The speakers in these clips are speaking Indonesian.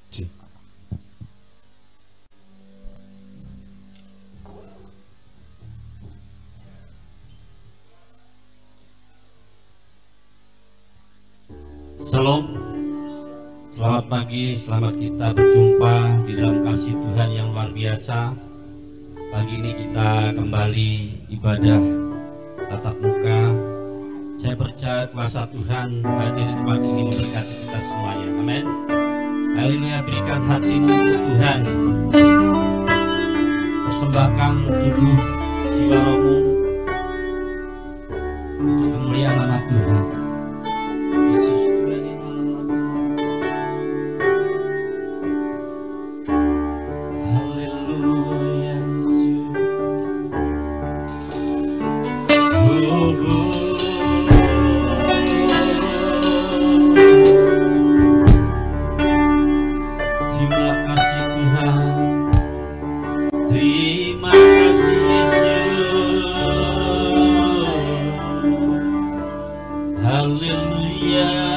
Shalom, selamat pagi, selamat kita berjumpa di dalam kasih Tuhan yang luar biasa. Pagi ini kita kembali ibadah tatap muka. Saya percaya kuasa Tuhan hadir di tempat ini memberkati kita semuanya. Amin. Haleluya, berikan hatimu untuk Tuhan. Persembahkan tubuh, jiwa, rohmu untuk kemuliaan nama Tuhan. Yeah.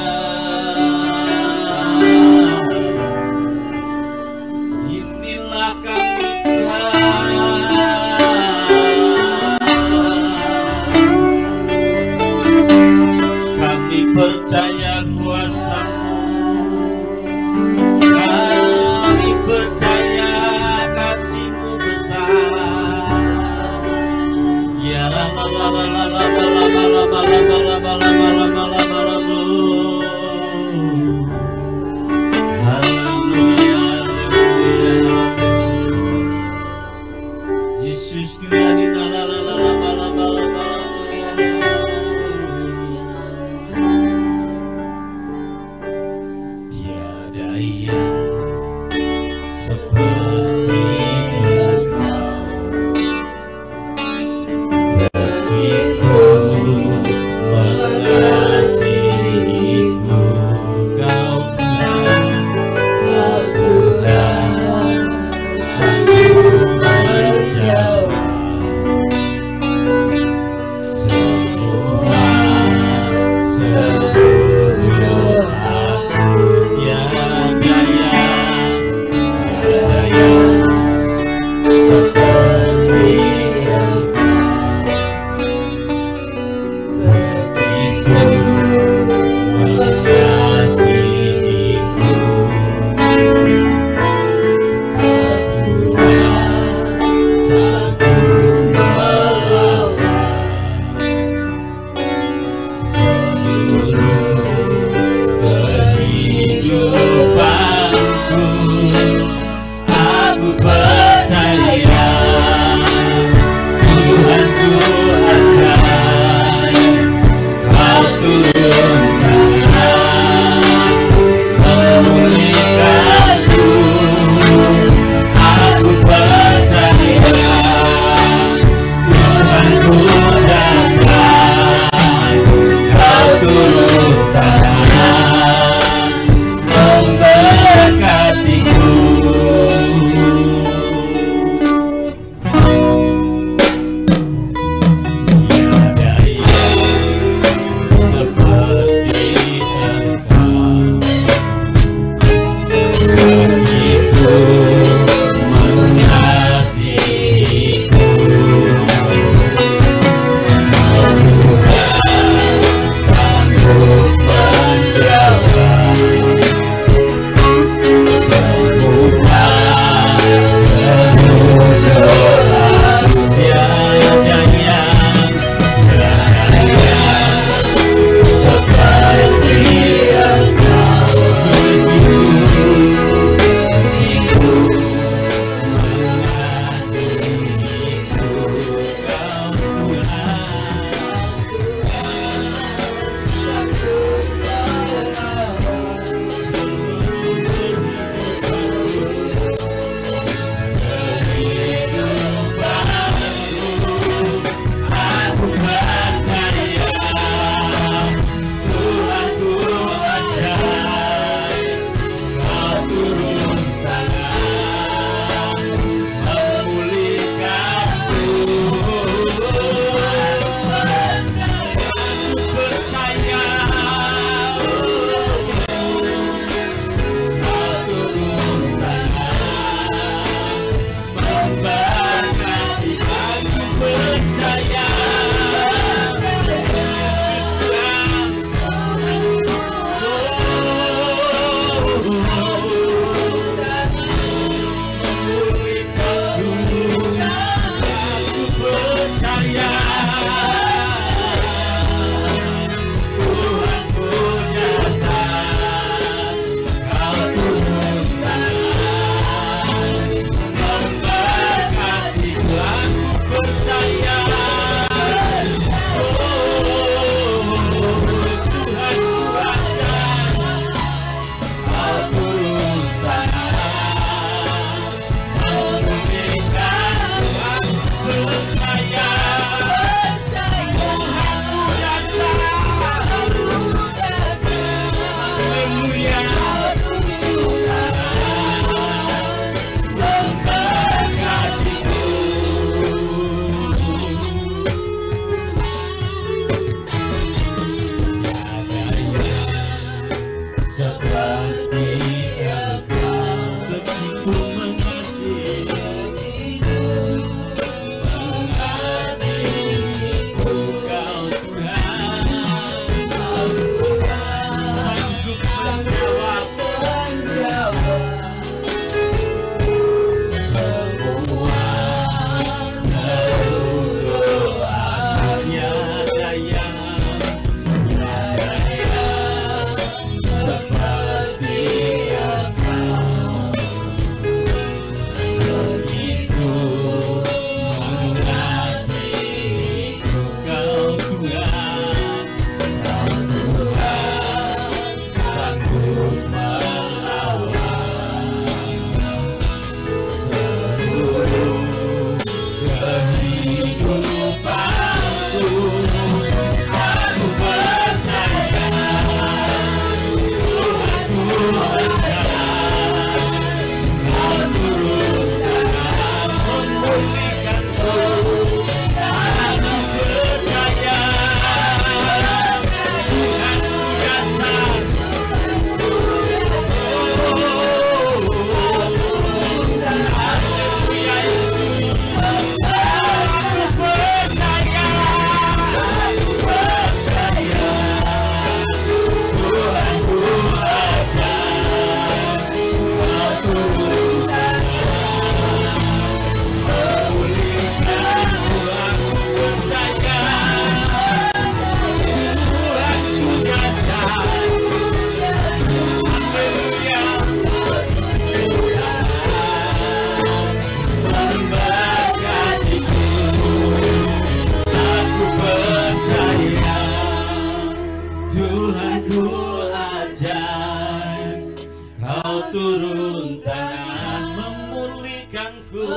turun tangan memulihkanku.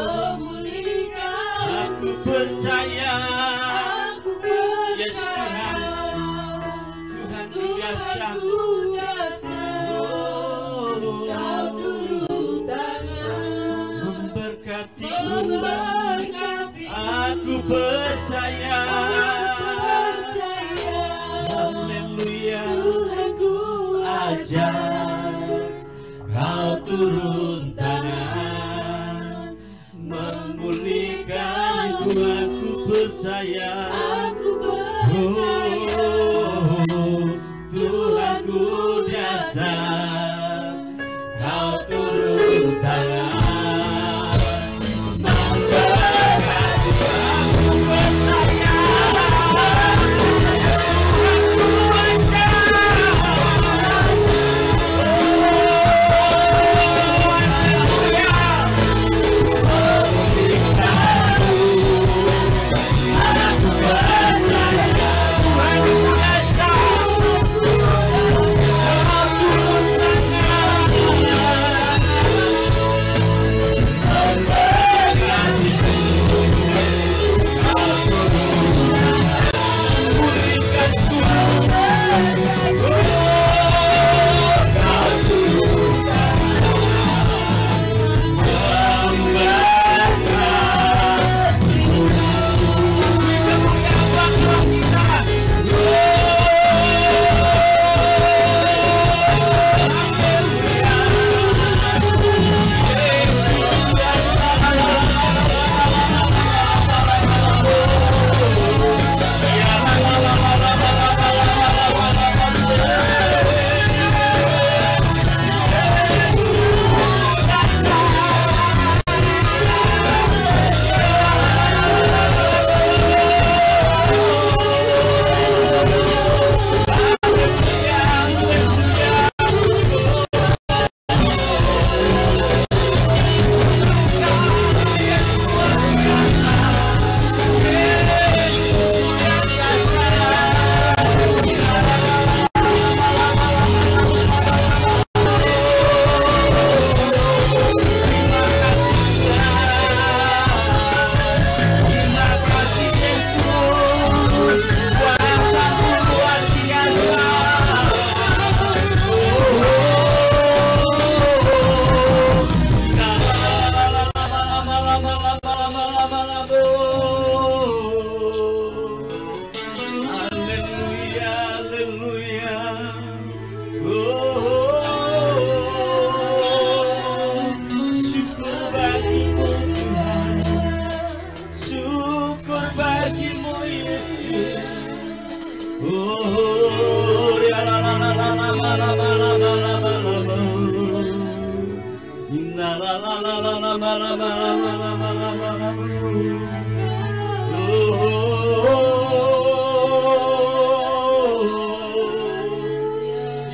Aku percaya, yes Tuhan, Tuhan Ku dahsyat. Kau turun tangan memberkatiku. Aku percaya, haleluya, Tuhan Ku ajar. Kau turun tangan memulihkanku. Aku percaya, oh, Tuhan Ku dahsyat. Kau turun tangan memberkati. Aku percaya, aku ajar.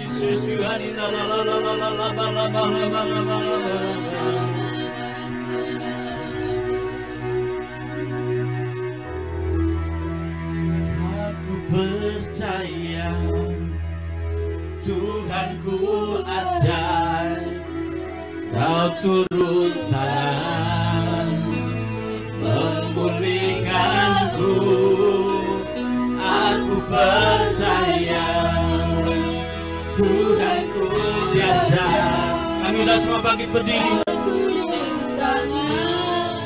Yesus Tuhan, aku percaya Tuhanku ajaib, Kau turun tangan memulihkanku. Aku percaya Tuhanku biasa. Kami sudah semua bangkit berdiri,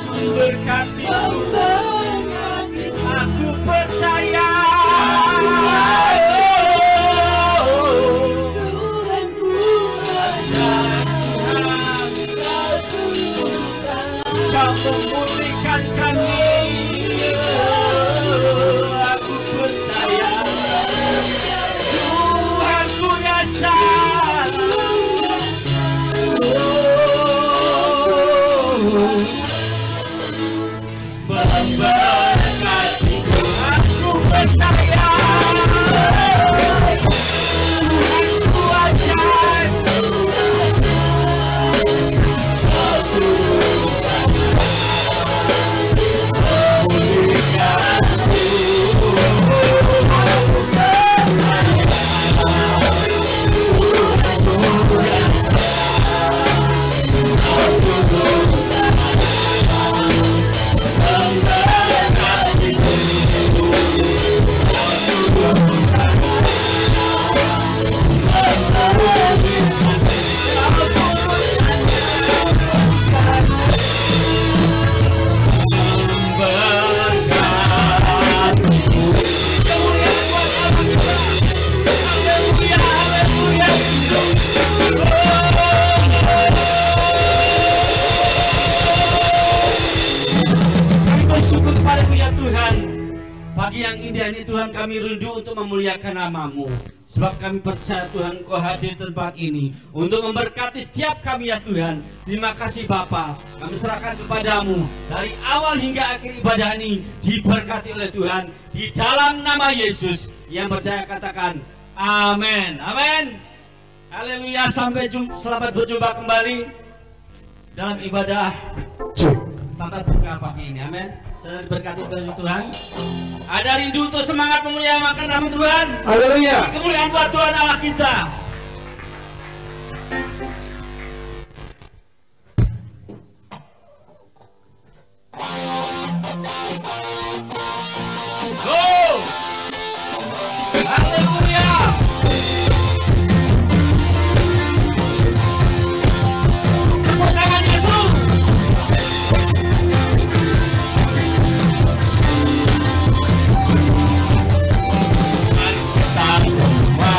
memberkatiku. Aku percaya Kau memulihkan kami. Aku percaya Tuhanku dasar. Memberkatiku. Aku percaya Tuhanku ajaib. Pagi yang indah ini Tuhan, kami rindu untuk memuliakan nama-Mu. Sebab kami percaya Tuhan Kau hadir di tempat ini untuk memberkati setiap kami ya Tuhan. Terima kasih Bapa, kami serahkan kepadamu dari awal hingga akhir ibadah ini. Diberkati oleh Tuhan di dalam nama Yesus. Yang percaya katakan amin. Amin. Haleluya. Sampai jumpa, selamat berjumpa kembali dalam ibadah tatap muka pagi ini. Amin. Dan diberkati oleh Tuhan. Ada rindu untuk semangat memuliakan nama Tuhan. Haleluya. Kemuliaan buat Tuhan Allah kita. Oh, haleluya. Tepuk tangan Yesus. Mari kita semua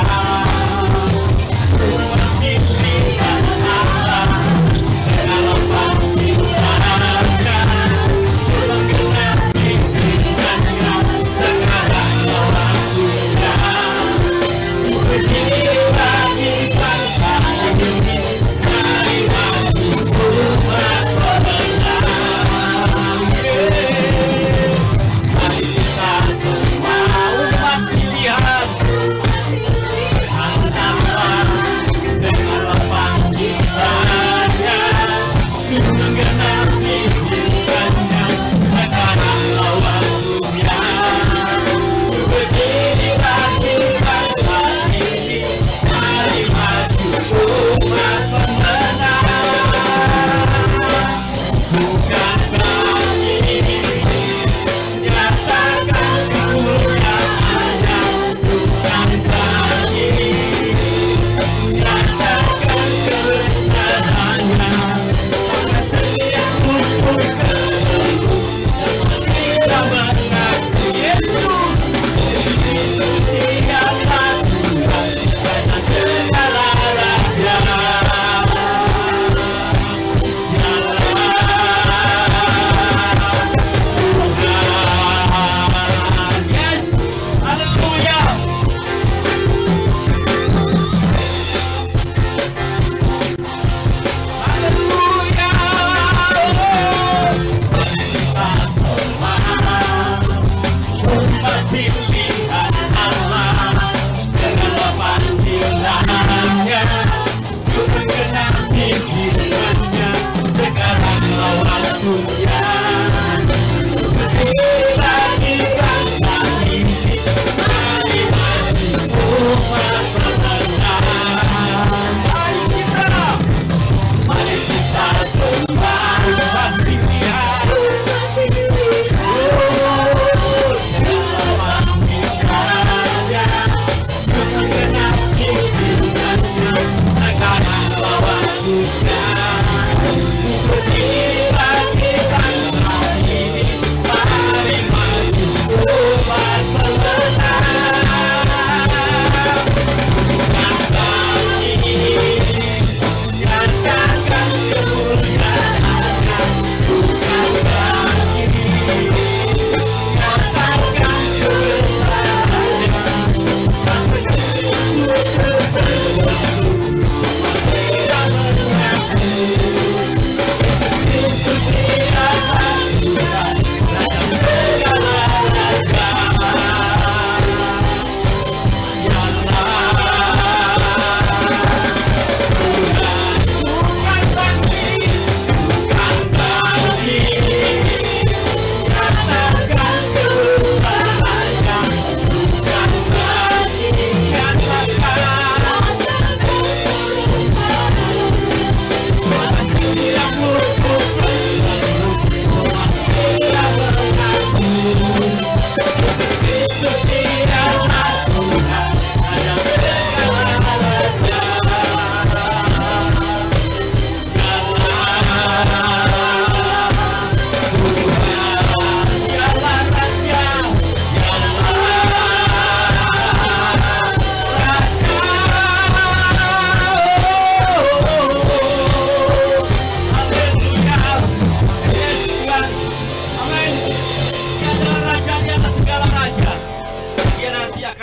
menggenapi firman-Nya. Sekarang waktunya dibagikan kami, mari maju umat kebenaran. Mari kita sembah Dia.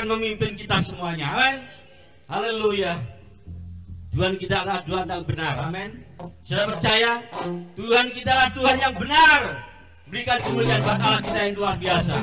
Memimpin kita semuanya, amin. Haleluya. Tuhan kita adalah Tuhan yang benar, amin. Sudah percaya Tuhan kita adalah Tuhan yang benar. Berikan kemuliaan buat Allah kita yang luar biasa.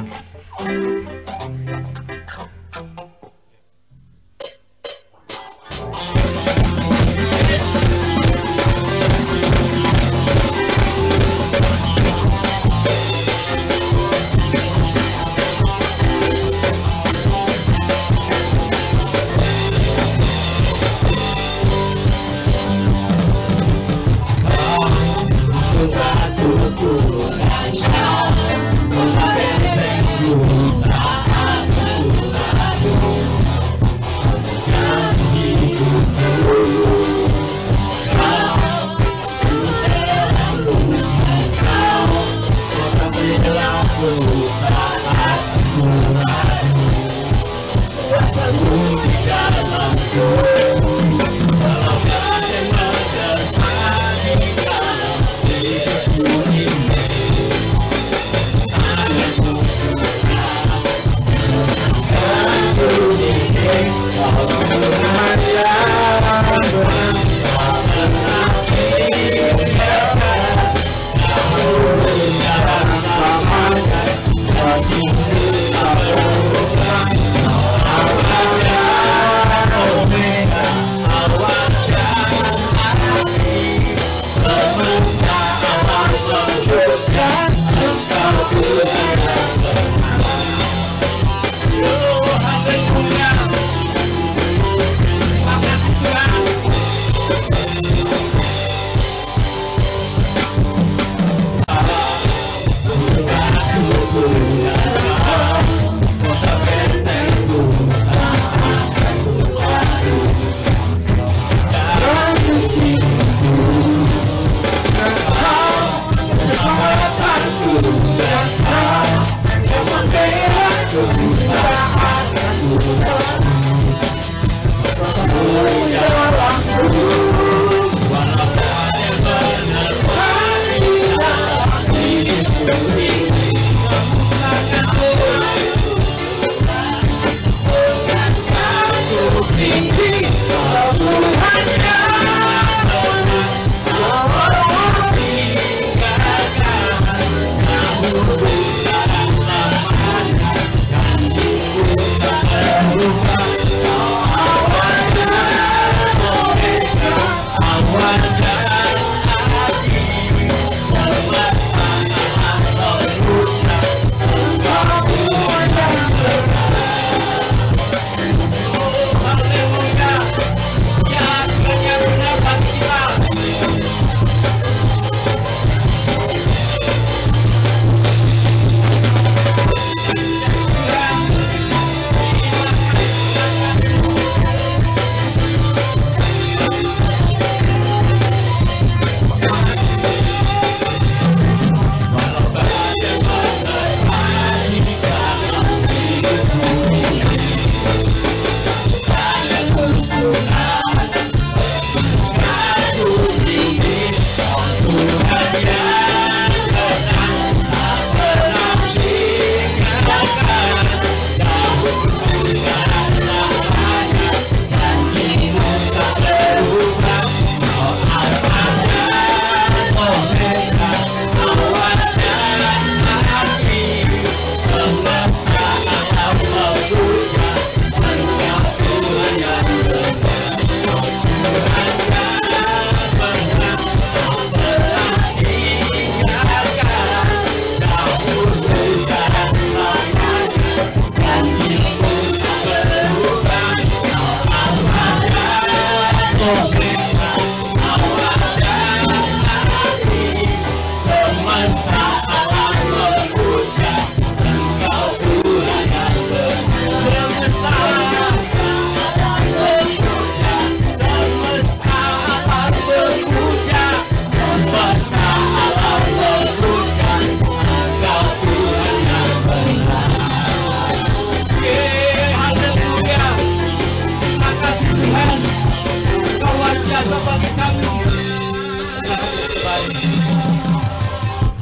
bagi kami.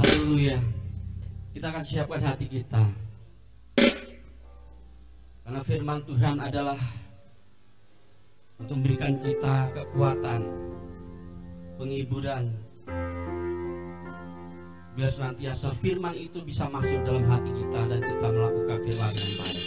Haleluya. Kita akan siapkan hati kita, karena firman Tuhan adalah untuk memberikan kita kekuatan, penghiburan, biar senantiasa firman itu bisa masuk dalam hati kita dan kita melakukan firman dengan baik.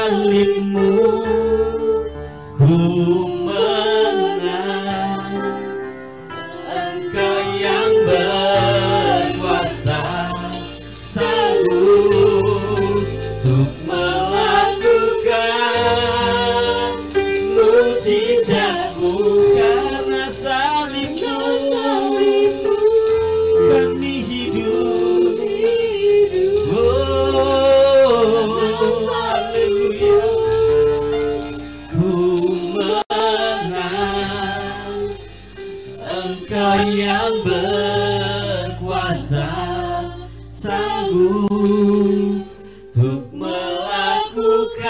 salibmu ku menang. Engkau yang berkuasa sanggup untuk melakukan mujizatmu. Karena salibmu kami hidup. Oh, haleluya. Ku menang. Engkau yang berkuasa sanggup untuk melakukan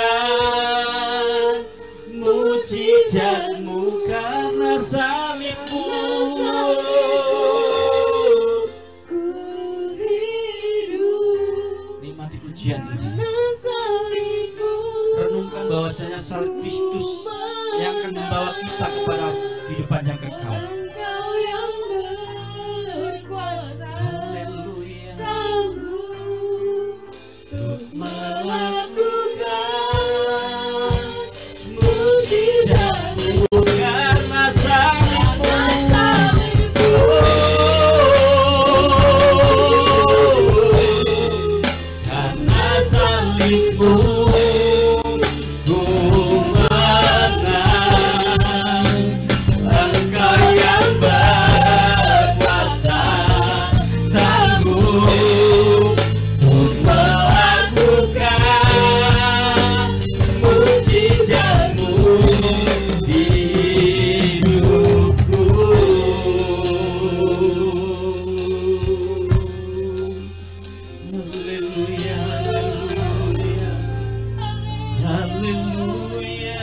mujizatmu. Karena salibmu ku hidup. Nikmati pujian ini. Karena salibmu Renungkan bahwasanya salib Kristus yang akan membawa kita kepada kehidupan yang kekal. Engkau yang berkuasa Haleluya. sanggup untuk Melakukan mujizatmu. Karena salibmu karena salibmu ku menang. Engkau yang berkuasa sanggup untuk melakukan mujizatmu di hidupku. Haleluya, haleluya, haleluya,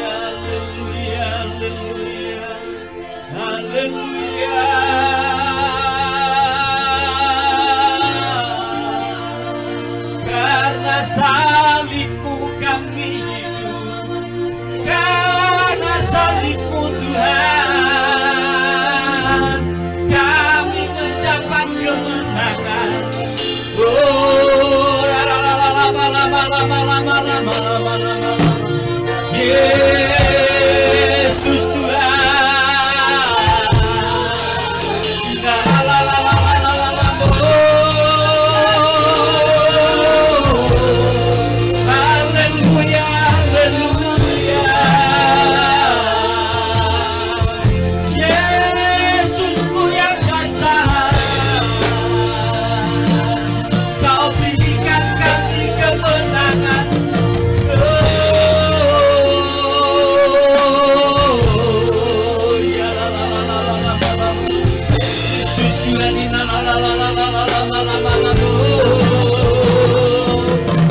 haleluya, haleluya, haleluya. Karena salibmu kami hidup. Karena salibmu Tuhan kami mendapat kemenangan. Oh, Yesus Tuhan. Haleluya, haleluya. Yesusku yang dasar, Kau berikan kami kemenangan. Oh, ya la la la la la la la la. Yesus Tuhan di la la la la la la la la la la la.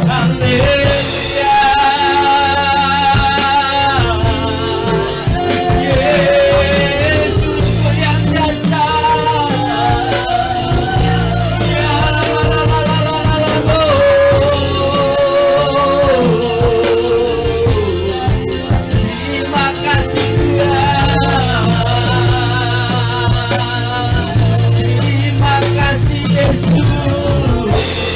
Haleluya. Yesusku yang dasar. Ya la la la la la la la la. Terima kasih Tuhan. Terima kasih Yesus.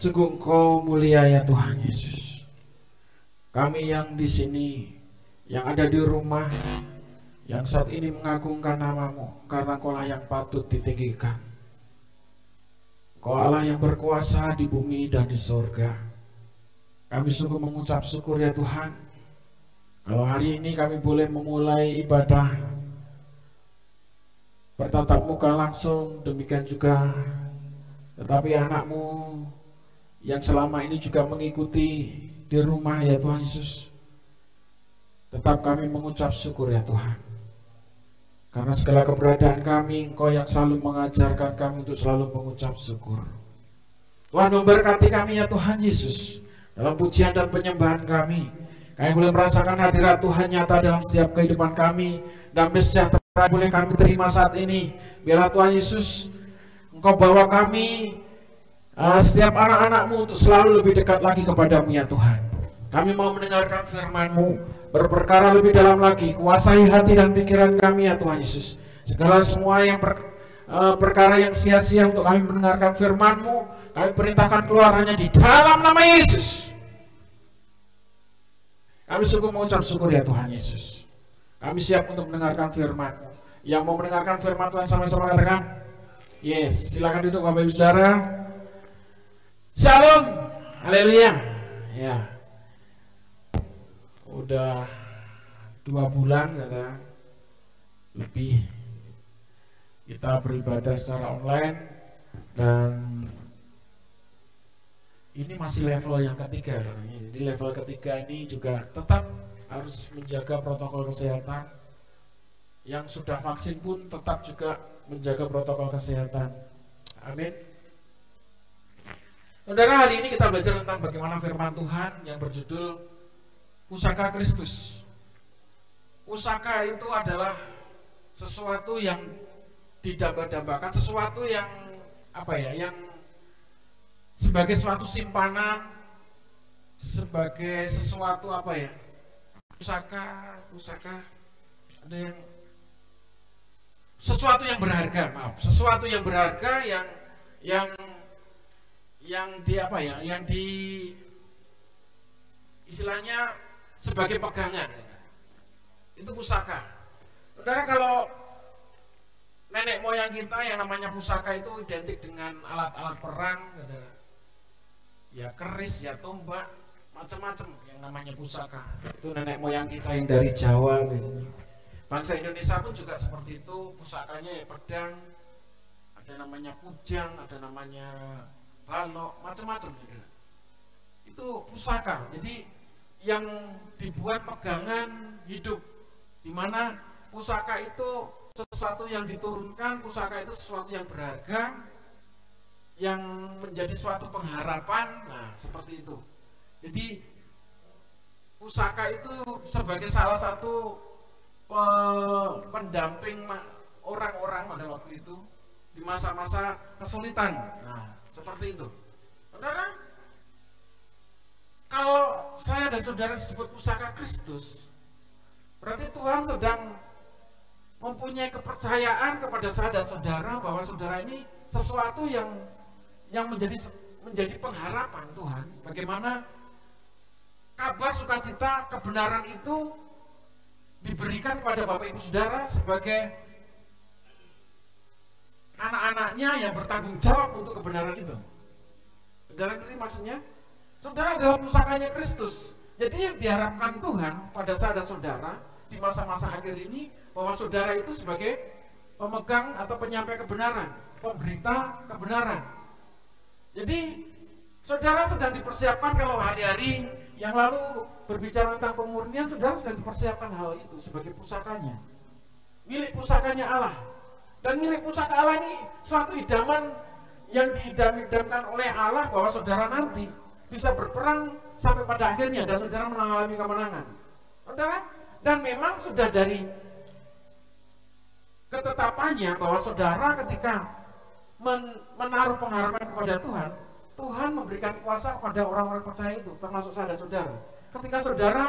Sungguh Engkau mulia ya Tuhan Yesus. Kami yang di sini, yang ada di rumah, yang saat ini mengagungkan nama-Mu, karena Engkau lah yang patut ditinggikan. Engkau Allah yang berkuasa di bumi dan di surga. Kami sungguh mengucap syukur ya Tuhan, kalau hari ini kami boleh memulai ibadah bertatap muka langsung, demikian juga tetapi anak-Mu yang selama ini juga mengikuti di rumah ya Tuhan Yesus. Tetap kami mengucap syukur ya Tuhan, karena segala keberadaan kami Engkau yang selalu mengajarkan kami untuk selalu mengucap syukur. Tuhan memberkati kami ya Tuhan Yesus. Dalam pujian dan penyembahan kami boleh merasakan hadirat Tuhan nyata dalam setiap kehidupan kami. Damai sejahtera boleh kami terima saat ini. Biarlah Tuhan Yesus Engkau bawa kami, setiap anak-anak-Mu untuk selalu lebih dekat lagi kepadamu ya Tuhan. Kami mau mendengarkan firman-Mu, berperkara lebih dalam lagi, kuasai hati dan pikiran kami ya Tuhan Yesus. Segala semua yang perkara yang sia-sia untuk kami mendengarkan firman-Mu, kami perintahkan keluar hanya di dalam nama Yesus. Kami sungguh mengucap syukur ya Tuhan Yesus. Kami siap untuk mendengarkan firman-Mu. Yang mau mendengarkan firman Tuhan sama-sama katakan yes. Silakan duduk Bapak Ibu Saudara. Shalom, haleluya. Ya, udah 2 bulan lebih kita beribadah secara online, dan ini masih level yang ketiga. Jadi level ketiga ini juga tetap harus menjaga protokol kesehatan. Yang sudah vaksin pun tetap juga menjaga protokol kesehatan. Amin. Saudara, hari ini kita belajar tentang bagaimana firman Tuhan yang berjudul Pusaka Kristus. Pusaka itu adalah sesuatu yang didamba-dambakan, sesuatu yang yang sebagai suatu simpanan, sebagai sesuatu pusaka ada yang sesuatu yang berharga, sesuatu yang berharga yang di istilahnya sebagai pegangan. Itu pusaka. Saudara, kalau nenek moyang kita yang namanya pusaka itu identik dengan alat-alat perang, saudara. Ya keris, ya tombak, macam-macam yang namanya pusaka. Itu nenek moyang kita yang dari Jawa biasanya. Bangsa Indonesia pun juga seperti itu, pusakanya ya pedang, ada namanya kujang, ada namanya balok, macam-macam. Itu pusaka. Jadi yang dibuat pegangan hidup, di mana pusaka itu sesuatu yang diturunkan, pusaka itu sesuatu yang berharga, yang menjadi suatu pengharapan. Nah, seperti itu. Jadi pusaka itu sebagai salah satu pendamping orang-orang pada waktu itu di masa-masa kesulitan. Nah, seperti itu. Saudara, kalau saya dan saudara disebut pusaka Kristus, berarti Tuhan sedang mempunyai kepercayaan kepada saya dan saudara bahwa saudara ini sesuatu yang menjadi pengharapan Tuhan. Bagaimana kabar sukacita kebenaran itu diberikan kepada Bapak Ibu Saudara sebagai anak-anaknya yang bertanggung jawab untuk kebenaran itu. Saudara ngerti maksudnya? Saudara adalah pusakanya Kristus. Jadi yang diharapkan Tuhan pada saya dan saudara di masa-masa akhir ini, bahwa saudara itu sebagai pemegang atau penyampai kebenaran, pemberita kebenaran. Jadi saudara sedang dipersiapkan. Kalau hari-hari yang lalu berbicara tentang pemurnian, saudara sedang dipersiapkan hal itu sebagai pusakanya, milik pusakanya Allah. Dan milik pusaka Allah ini suatu idaman yang diidam-idamkan oleh Allah, bahwa saudara nanti bisa berperang sampai pada akhirnya dan saudara mengalami kemenangan. Saudara, dan memang sudah dari ketetapannya bahwa saudara ketika menaruh pengharapan kepada Tuhan, Tuhan memberikan kuasa kepada orang-orang percaya itu, termasuk saya dan saudara. Ketika saudara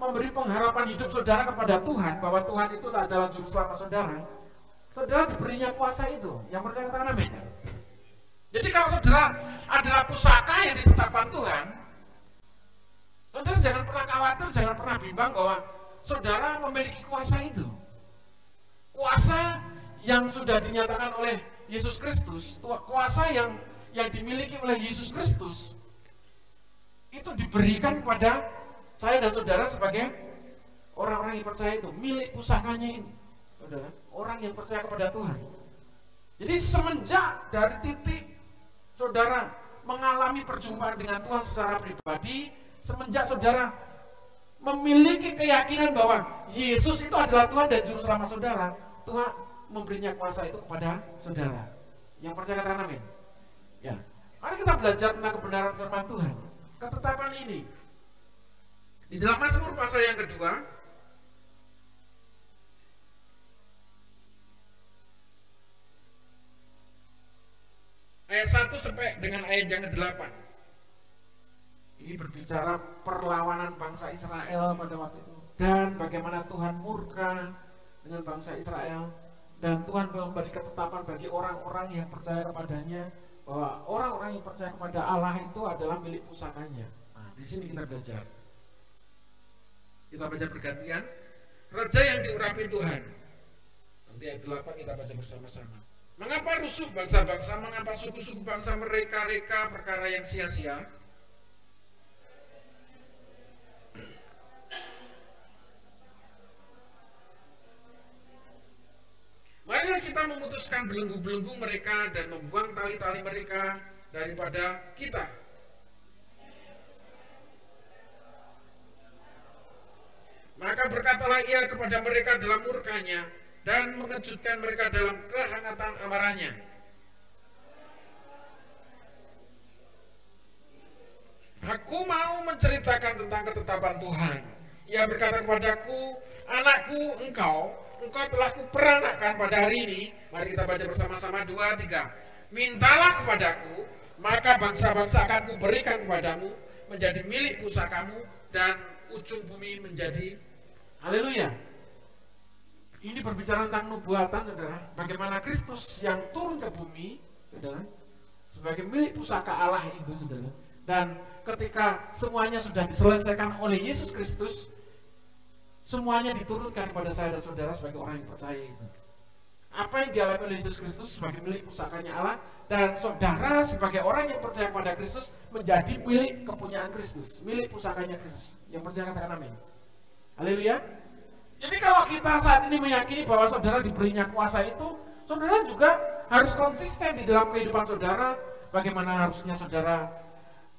memberi pengharapan hidup saudara kepada Tuhan, bahwa Tuhan itu adalah juru selamat saudara, saudara diberinya kuasa itu. Yang percaya katakan amin. Jadi kalau saudara adalah pusaka yang ditetapkan Tuhan, saudara jangan pernah khawatir, jangan pernah bimbang bahwa saudara memiliki kuasa itu. Kuasa yang sudah dinyatakan oleh Yesus Kristus, kuasa yang dimiliki oleh Yesus Kristus, itu diberikan kepada saya dan saudara sebagai orang-orang yang percaya itu, milik pusakanya ini. Saudara, orang yang percaya kepada Tuhan. Jadi semenjak dari titik saudara mengalami perjumpaan dengan Tuhan secara pribadi, semenjak saudara memiliki keyakinan bahwa Yesus itu adalah Tuhan dan Juru Selamat saudara, Tuhan memberinya kuasa itu kepada saudara. Yang percaya katakan amin. Ya, mari kita belajar tentang kebenaran firman Tuhan. Ketetapan ini di dalam Mazmur pasal yang kedua, ayat 1 sampai dengan ayat yang ke-8. Ini berbicara perlawanan bangsa Israel pada waktu itu, dan bagaimana Tuhan murka dengan bangsa Israel, dan Tuhan memberi ketetapan bagi orang-orang yang percaya kepadanya, bahwa orang-orang yang percaya kepada Allah itu adalah milik pusakanya. Nah, di sini kita belajar. Kita baca bergantian. Raja yang diurapi Tuhan. Nanti ayat 8 kita baca bersama-sama. Mengapa rusuh bangsa-bangsa, mengapa suku-suku bangsa mereka-reka perkara yang sia-sia? Marilah kita memutuskan belenggu-belenggu mereka dan membuang tali-tali mereka daripada kita. Maka berkatalah ia kepada mereka dalam murkanya dan mengejutkan mereka dalam kehangatan amarahnya. Aku mau menceritakan tentang ketetapan Tuhan. Ia berkata kepadaku, anakku, engkau telah kuperanakkan pada hari ini. Mari kita baca bersama-sama 2, 3. Mintalah kepadaku, maka bangsa-bangsa akan kuberikan kepadamu, menjadi milik pusakamu, dan ujung bumi menjadi. Haleluya. Ini berbicara tentang nubuatan, saudara. Bagaimana Kristus yang turun ke bumi, saudara, sebagai milik pusaka Allah itu, saudara. Dan ketika semuanya sudah diselesaikan oleh Yesus Kristus, semuanya diturunkan kepada saya dan saudara sebagai orang yang percaya itu. Apa yang dialami oleh Yesus Kristus sebagai milik pusakanya Allah, dan saudara sebagai orang yang percaya kepada Kristus menjadi milik kepunyaan Kristus, milik pusakanya Kristus. Yang percaya katakan amin. Haleluya. Jadi kalau kita saat ini meyakini bahwa saudara diberinya kuasa itu, saudara juga harus konsisten di dalam kehidupan saudara. Bagaimana harusnya saudara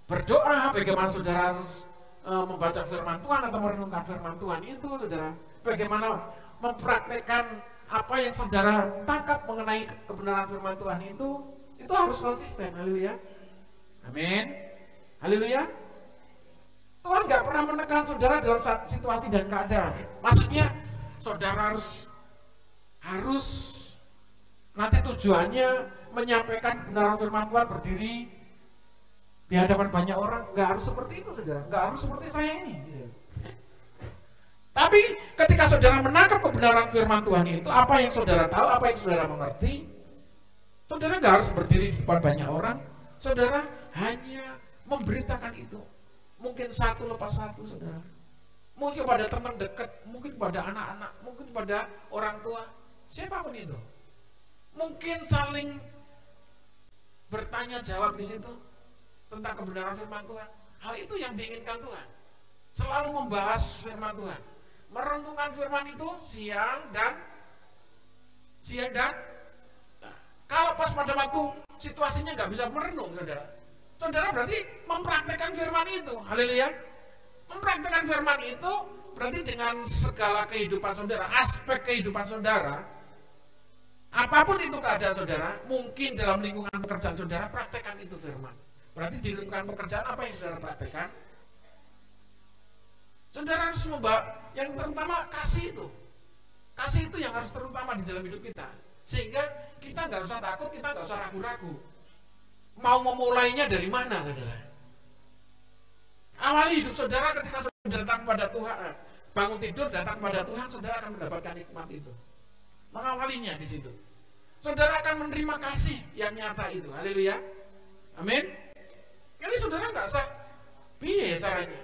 berdoa, bagaimana saudara harus membaca firman Tuhan atau merenungkan firman Tuhan itu, saudara. Bagaimana mempraktekkan apa yang saudara tangkap mengenai kebenaran firman Tuhan itu harus konsisten. Haleluya. Amin. Haleluya. Tuhan nggak pernah menekan saudara dalam situasi dan keadaan. Maksudnya saudara harus nanti tujuannya menyampaikan kebenaran firman Tuhan, berdiri di hadapan banyak orang. Nggak harus seperti itu, saudara. Nggak harus seperti saya ini. Tapi ketika saudara menangkap kebenaran firman Tuhan itu, apa yang saudara tahu, apa yang saudara mengerti, saudara nggak harus berdiri di depan banyak orang. Saudara hanya memberitakan itu. Mungkin satu lepas satu, saudara. Mungkin pada teman dekat, mungkin pada anak-anak, mungkin pada orang tua, siapapun itu. Mungkin saling bertanya jawab di situ tentang kebenaran firman Tuhan. Hal itu yang diinginkan Tuhan. Selalu membahas firman Tuhan, merenungkan firman itu siang dan nah, kalau pas pada waktu situasinya nggak bisa merenung, saudara berarti mempraktekkan firman itu. Haleluya. Mempraktekkan firman itu berarti dengan segala kehidupan saudara, aspek kehidupan saudara, apapun itu keadaan saudara, mungkin dalam lingkungan pekerjaan saudara, praktekkan itu firman. Berarti di lingkungan pekerjaan apa yang saudara praktekkan? Saudara harus membawa yang terutama kasih itu. Kasih itu yang harus terutama di dalam hidup kita. Sehingga kita nggak usah takut, kita nggak usah ragu-ragu. Mau memulainya dari mana, saudara? Awali hidup saudara ketika saudara datang pada Tuhan, bangun tidur datang pada Tuhan, saudara akan mendapatkan nikmat itu. Mengawalinya di situ. Saudara akan menerima kasih yang nyata itu. Haleluya. Amin. Ini saudara nggak sah. Piye caranya?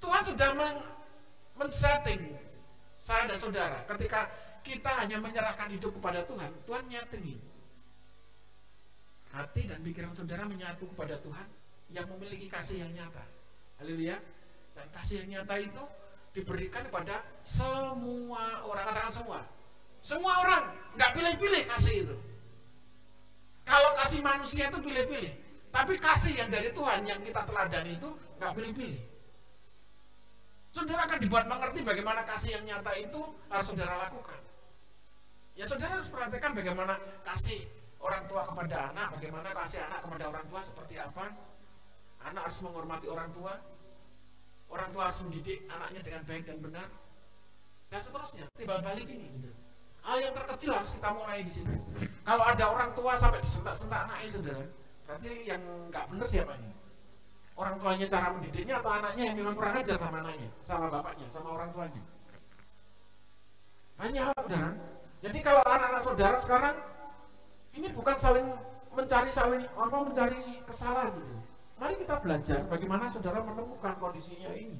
Tuhan sudah men-setting saya dan saudara. Ketika kita hanya menyerahkan hidup kepada Tuhan, Tuhan nyatengi. Hati dan pikiran saudara menyatu kepada Tuhan yang memiliki kasih yang nyata. Haleluya. Dan kasih yang nyata itu diberikan kepada semua orang. Katakan semua. Semua orang, nggak pilih-pilih kasih itu. Kalau kasih manusia itu pilih-pilih. Tapi kasih yang dari Tuhan yang kita teladani itu nggak pilih-pilih. Saudara akan dibuat mengerti bagaimana kasih yang nyata itu harus saudara lakukan. Ya saudara harus perhatikan bagaimana kasih orang tua kepada anak, bagaimana kasih anak kepada orang tua seperti apa. Anak harus menghormati orang tua harus mendidik anaknya dengan baik dan benar, dan seterusnya. Timbal balik ini. Hal yang terkecil harus kita mulai di sini. Kalau ada orang tua sampai disentak-sentak anaknya, saudara, berarti yang nggak benar siapa ini? Orang tuanya cara mendidiknya atau anaknya yang memang kurang ajar sama anaknya, sama bapaknya, sama orang tuanya? Banyak hal, saudara. Jadi kalau anak-anak saudara sekarang ini bukan mencari kesalahan gitu. Mari kita belajar bagaimana saudara menemukan kondisinya ini.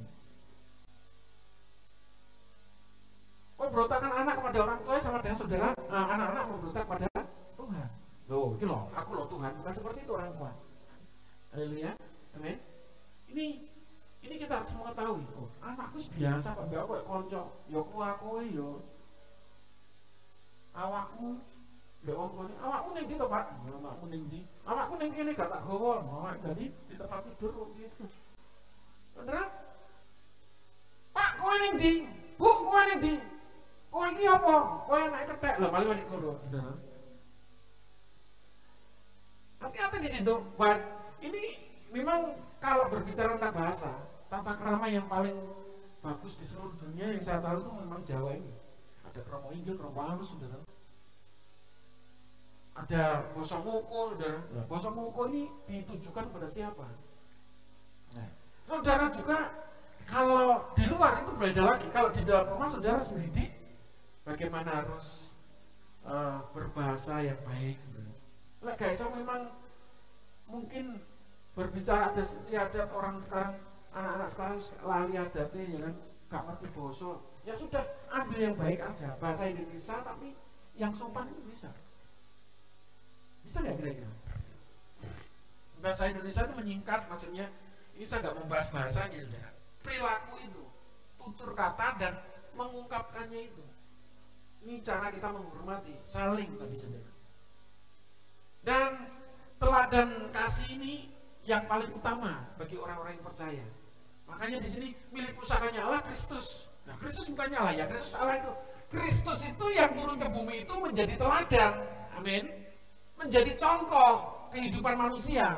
Memberontakkan anak kepada orang tua sama dengan saudara, anak-anak memberontak pada Tuhan. Loh, ini loh, aku loh Tuhan, bukan seperti itu orang tua. Haleluya, amin. Ini kita harus mengetahui. Oh, anakku biasa kok, mbak aku konco, yo aku yo awakmu. Mbak omongnya, awakmu ning ndi to, Pak? Awakmu ning ndi? Awakku ning kene gak tak gawa, awak dadi di tempat tidur gitu. Saudara? Pak, kowe ning ndi? Bu, kowe ning ndi? Kowe iki apa? Kowe anak ketek lho, paling nek ngono, saudara. Hati-hati di situ, Mas. Ini memang kalau berbicara tentang bahasa, tata krama yang paling bagus di seluruh dunia yang saya tahu itu memang Jawa ini. Ada kromo inggil, kromo halus, saudara. Ada basa moko, saudara. Nah, basa moko ini ditujukan kepada siapa? Nah, saudara juga kalau di luar itu beda lagi. Kalau di dalam rumah saudara harus mendidik bagaimana harus berbahasa yang baik. Lah guys, memang mungkin berbicara ada istiadat orang sekarang, anak-anak sekarang lali adatnya, ya kan, gak ngerti basa. Ya sudah, ambil yang baik aja, bahasa Indonesia tapi yang sopan itu bisa. Bisa nggak kira-kira? Bahasa Indonesia itu menyingkat, maksudnya ini saya nggak membahas bahasanya, saudara. Perilaku itu, tutur kata dan mengungkapkannya itu. Ini cara kita menghormati, saling tadi, saudara. Dan teladan kasih ini yang paling utama bagi orang-orang yang percaya. Makanya di sini milik pusakanya Allah Kristus. Nah, Kristus bukannya Allah ya, Kristus Allah itu. Kristus itu yang turun ke bumi itu menjadi teladan. Amin. Menjadi contoh kehidupan manusia.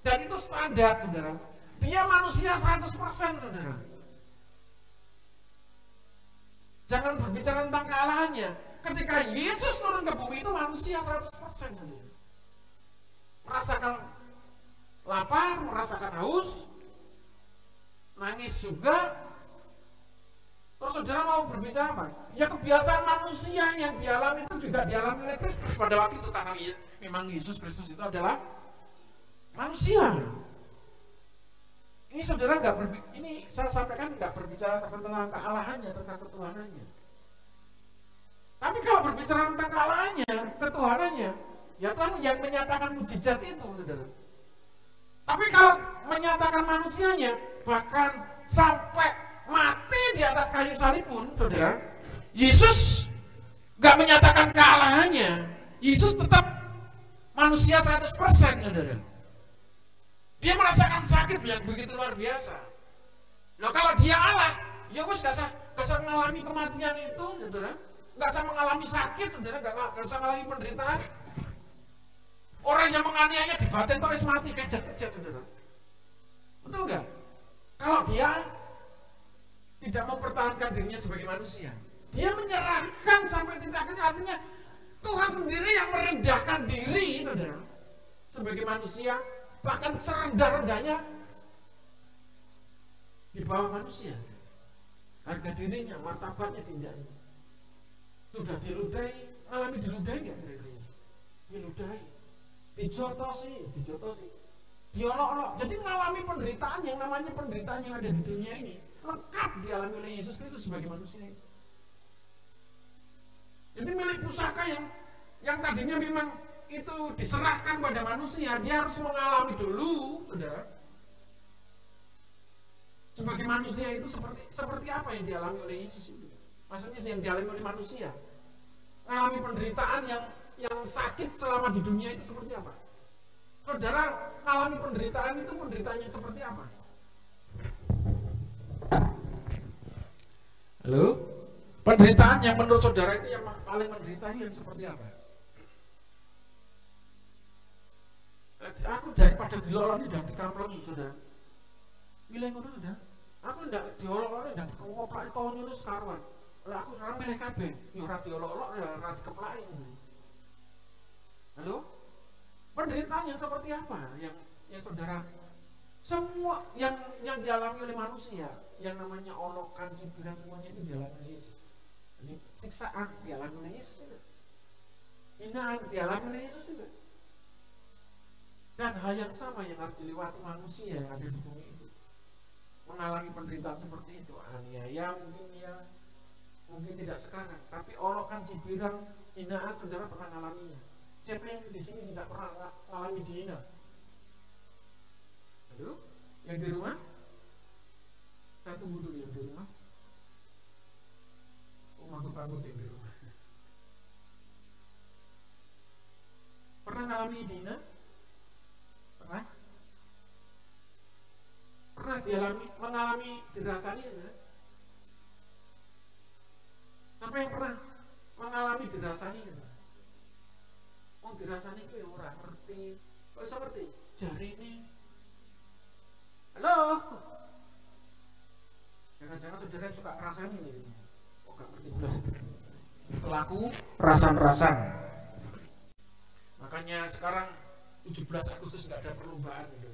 Dan itu standar, saudara. Dia manusia 100%, saudara. Jangan berbicara tentang kealahannya. Ketika Yesus turun ke bumi itu manusia 100%, saudara. Merasakan lapar, merasakan haus, nangis juga. Terus saudara mau berbicara apa? Ya kebiasaan manusia yang dialami itu juga dialami oleh Kristus pada waktu itu, karena memang Yesus Kristus itu adalah manusia. Ini saudara ini saya sampaikan nggak berbicara tentang kealahannya, tentang ketuhanannya. Tapi kalau berbicara tentang kealahannya, ketuhanannya, ya Tuhan yang menyatakan mujizat itu, saudara. Tapi kalau menyatakan manusianya, bahkan sampai mati di atas kayu salib pun, saudara, Yesus gak menyatakan kealahannya. Yesus tetap manusia 100%, saudara. Dia merasakan sakit yang begitu luar biasa. Loh, kalau dia Allah, ya wis gak usah mengalami kematian itu, saudara. Gak usah mengalami sakit, saudara. Gak usah mengalami penderitaan. Orang yang menganiaya di batin kok wis mati kejat-kejat, saudara. Betul gak? Kalau dia tidak mempertahankan dirinya sebagai manusia, dia menyerahkan sampai titik akhirnya. Artinya Tuhan sendiri yang merendahkan diri, saudara, sebagai manusia, bahkan serendah-rendahnya di bawah manusia. Harga dirinya, martabatnya tidak. Sudah diludahi, alami diludahi nggak kira-kira? Diludahi. dijotosi, diolok-olok. Jadi mengalami penderitaan yang namanya penderitaan yang ada di dunia ini lengkap dialami oleh Yesus Kristus sebagai manusia ini. Jadi milik pusaka yang tadinya memang itu diserahkan pada manusia, dia harus mengalami dulu, saudara. Sebagai manusia itu seperti apa yang dialami oleh Yesus itu? Maksudnya yang dialami oleh manusia, mengalami penderitaan yang sakit selama di dunia itu seperti apa? Saudara mengalami penderitaan itu penderitaan yang seperti apa? Halo? Penderitaan yang menurut saudara itu yang paling menderita yang seperti apa? Aku daripada diloloni dan dikamplongi, saudara. Milih ngono, saudara. Aku ndak diolok-olok dan dikeplaki tahun ini sekaruan. Lah aku sekarang milih kabeh, ya ora diolok-olok ya ora dikeplaki. Halo? Penderitaan yang seperti apa yang saudara semua yang dialami oleh manusia, yang namanya olokan, cibiran, semuanya itu dialami oleh Yesus. Ini siksaan dialami oleh Yesus juga. Hinaan dialami oleh Yesus juga. Dan hal yang sama yang harus dilewati manusia yang ada di bumi itu, mengalami penderitaan seperti itu, aniaya mungkin ya, mungkin tidak sekarang, tapi olokan, cibiran, hinaan saudara pernah mengalaminya. Siapa yang di sini tidak pernah mengalami dihina? Aduh, yang di rumah? Saya tunggu dulu yang di rumah. Bangku yang di rumah. Pernah mengalami dihina? Pernah? Pernah mengalami dirasani ya? Siapa yang pernah mengalami dirasani ya? Oh dirasani itu yang orang ngerti. Kok seperti jari ini. Halo. Jangan-jangan saudara suka ngerasani nih. Oh gak ngerti belas. Pelaku rasan-rasan. Makanya sekarang 17 Agustus nggak ada perlombaan gitu.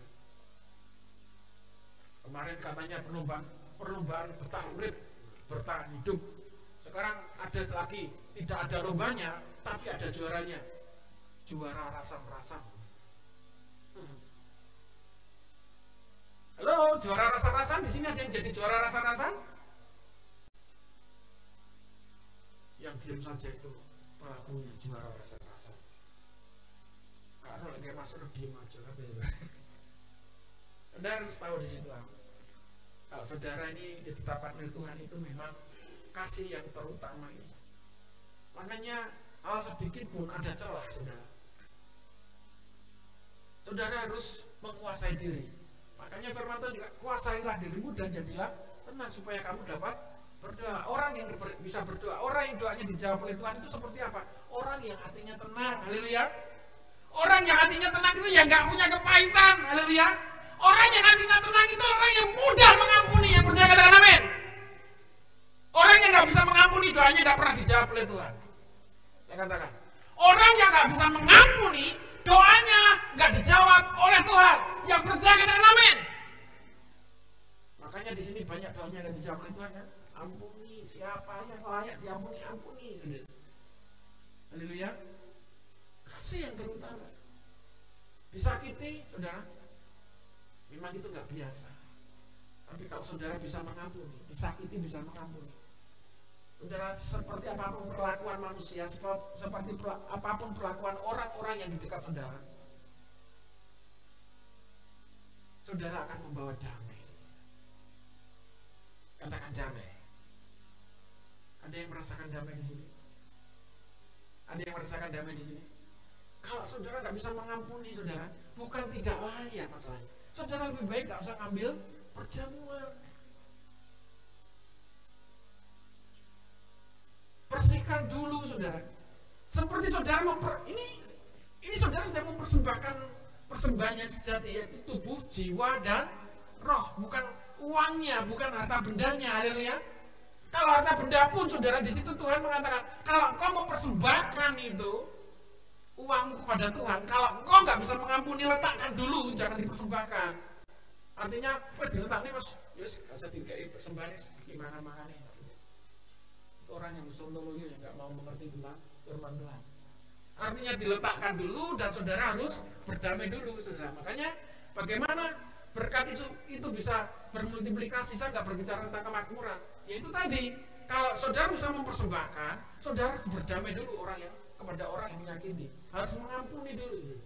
Kemarin katanya perlombaan betah urip, bertahan hidup. Sekarang ada lagi, tidak ada lombanya, tapi ada juaranya. Juara rasan-rasan. Halo, juara rasan-rasan, di sini ada yang jadi juara rasan-rasan? Yang diam saja itu pelakunya juara rasan-rasan. Kalau lagi masuk diam aja kan ya. Anda harus tahu di situ apa. Kalau saudara ini ditetapkan oleh Tuhan itu memang kasih yang terutama ini. Makanya hal sedikit pun ada celah, saudara. Saudara harus menguasai diri. Makanya firman Tuhan juga kuasailah dirimu dan jadilah tenang supaya kamu dapat berdoa. Orang yang bisa berdoa, orang yang doanya dijawab oleh Tuhan itu seperti apa? Orang yang hatinya tenang. Haleluya. Orang yang hatinya tenang itu yang nggak punya kepahitan. Haleluya. Orang yang hatinya tenang itu orang yang mudah mengampuni. Yang percaya katakan amin. Orang yang nggak bisa mengampuni doanya nggak pernah dijawab oleh Tuhan. Saya katakan, orang yang nggak bisa mengampuni doanya nggak dijawab oleh Tuhan. Yang percaya katakan amin. Makanya di sini banyak doanya nggak dijawab oleh Tuhan ya. Ampuni siapa yang layak diampuni, ampuni. Haleluya. Kasih yang terutama. Disakiti, saudara, memang itu nggak biasa. Tapi kalau saudara bisa mengampuni, disakiti bisa mengampuni. Saudara, seperti apapun perlakuan manusia, seperti apapun perlakuan orang-orang yang di dekat saudara, saudara akan membawa damai. Katakan damai. Ada yang merasakan damai di sini? Ada yang merasakan damai di sini? Kalau saudara nggak bisa mengampuni saudara, bukan tidak layak masalahnya. Saudara lebih baik nggak usah ngambil perjamuan. Bersihkan dulu saudara. Seperti saudara ini saudara sudah mempersembahkan persembahannya sejati, yaitu tubuh, jiwa dan roh, bukan uangnya, bukan harta bendanya. Haleluya. Kalau harta benda pun saudara, di situ Tuhan mengatakan, kalau engkau mempersembahkan itu uangmu kepada Tuhan, kalau engkau nggak bisa mengampuni, letakkan dulu, jangan dipersembahkan. Artinya, diletak nih mas, yus, bisa dikai persembahan, makan-makan. Orang yang sontoloyo yang nggak mau mengerti tentang firman Tuhan. Artinya diletakkan dulu dan saudara harus berdamai dulu, saudara. Makanya bagaimana berkat itu bisa bermultiplikasi. Saya nggak berbicara tentang kemakmuran. Yaitu tadi, kalau saudara bisa mempersembahkan, saudara harus berdamai dulu kepada orang yang menyakiti. Harus mengampuni dulu.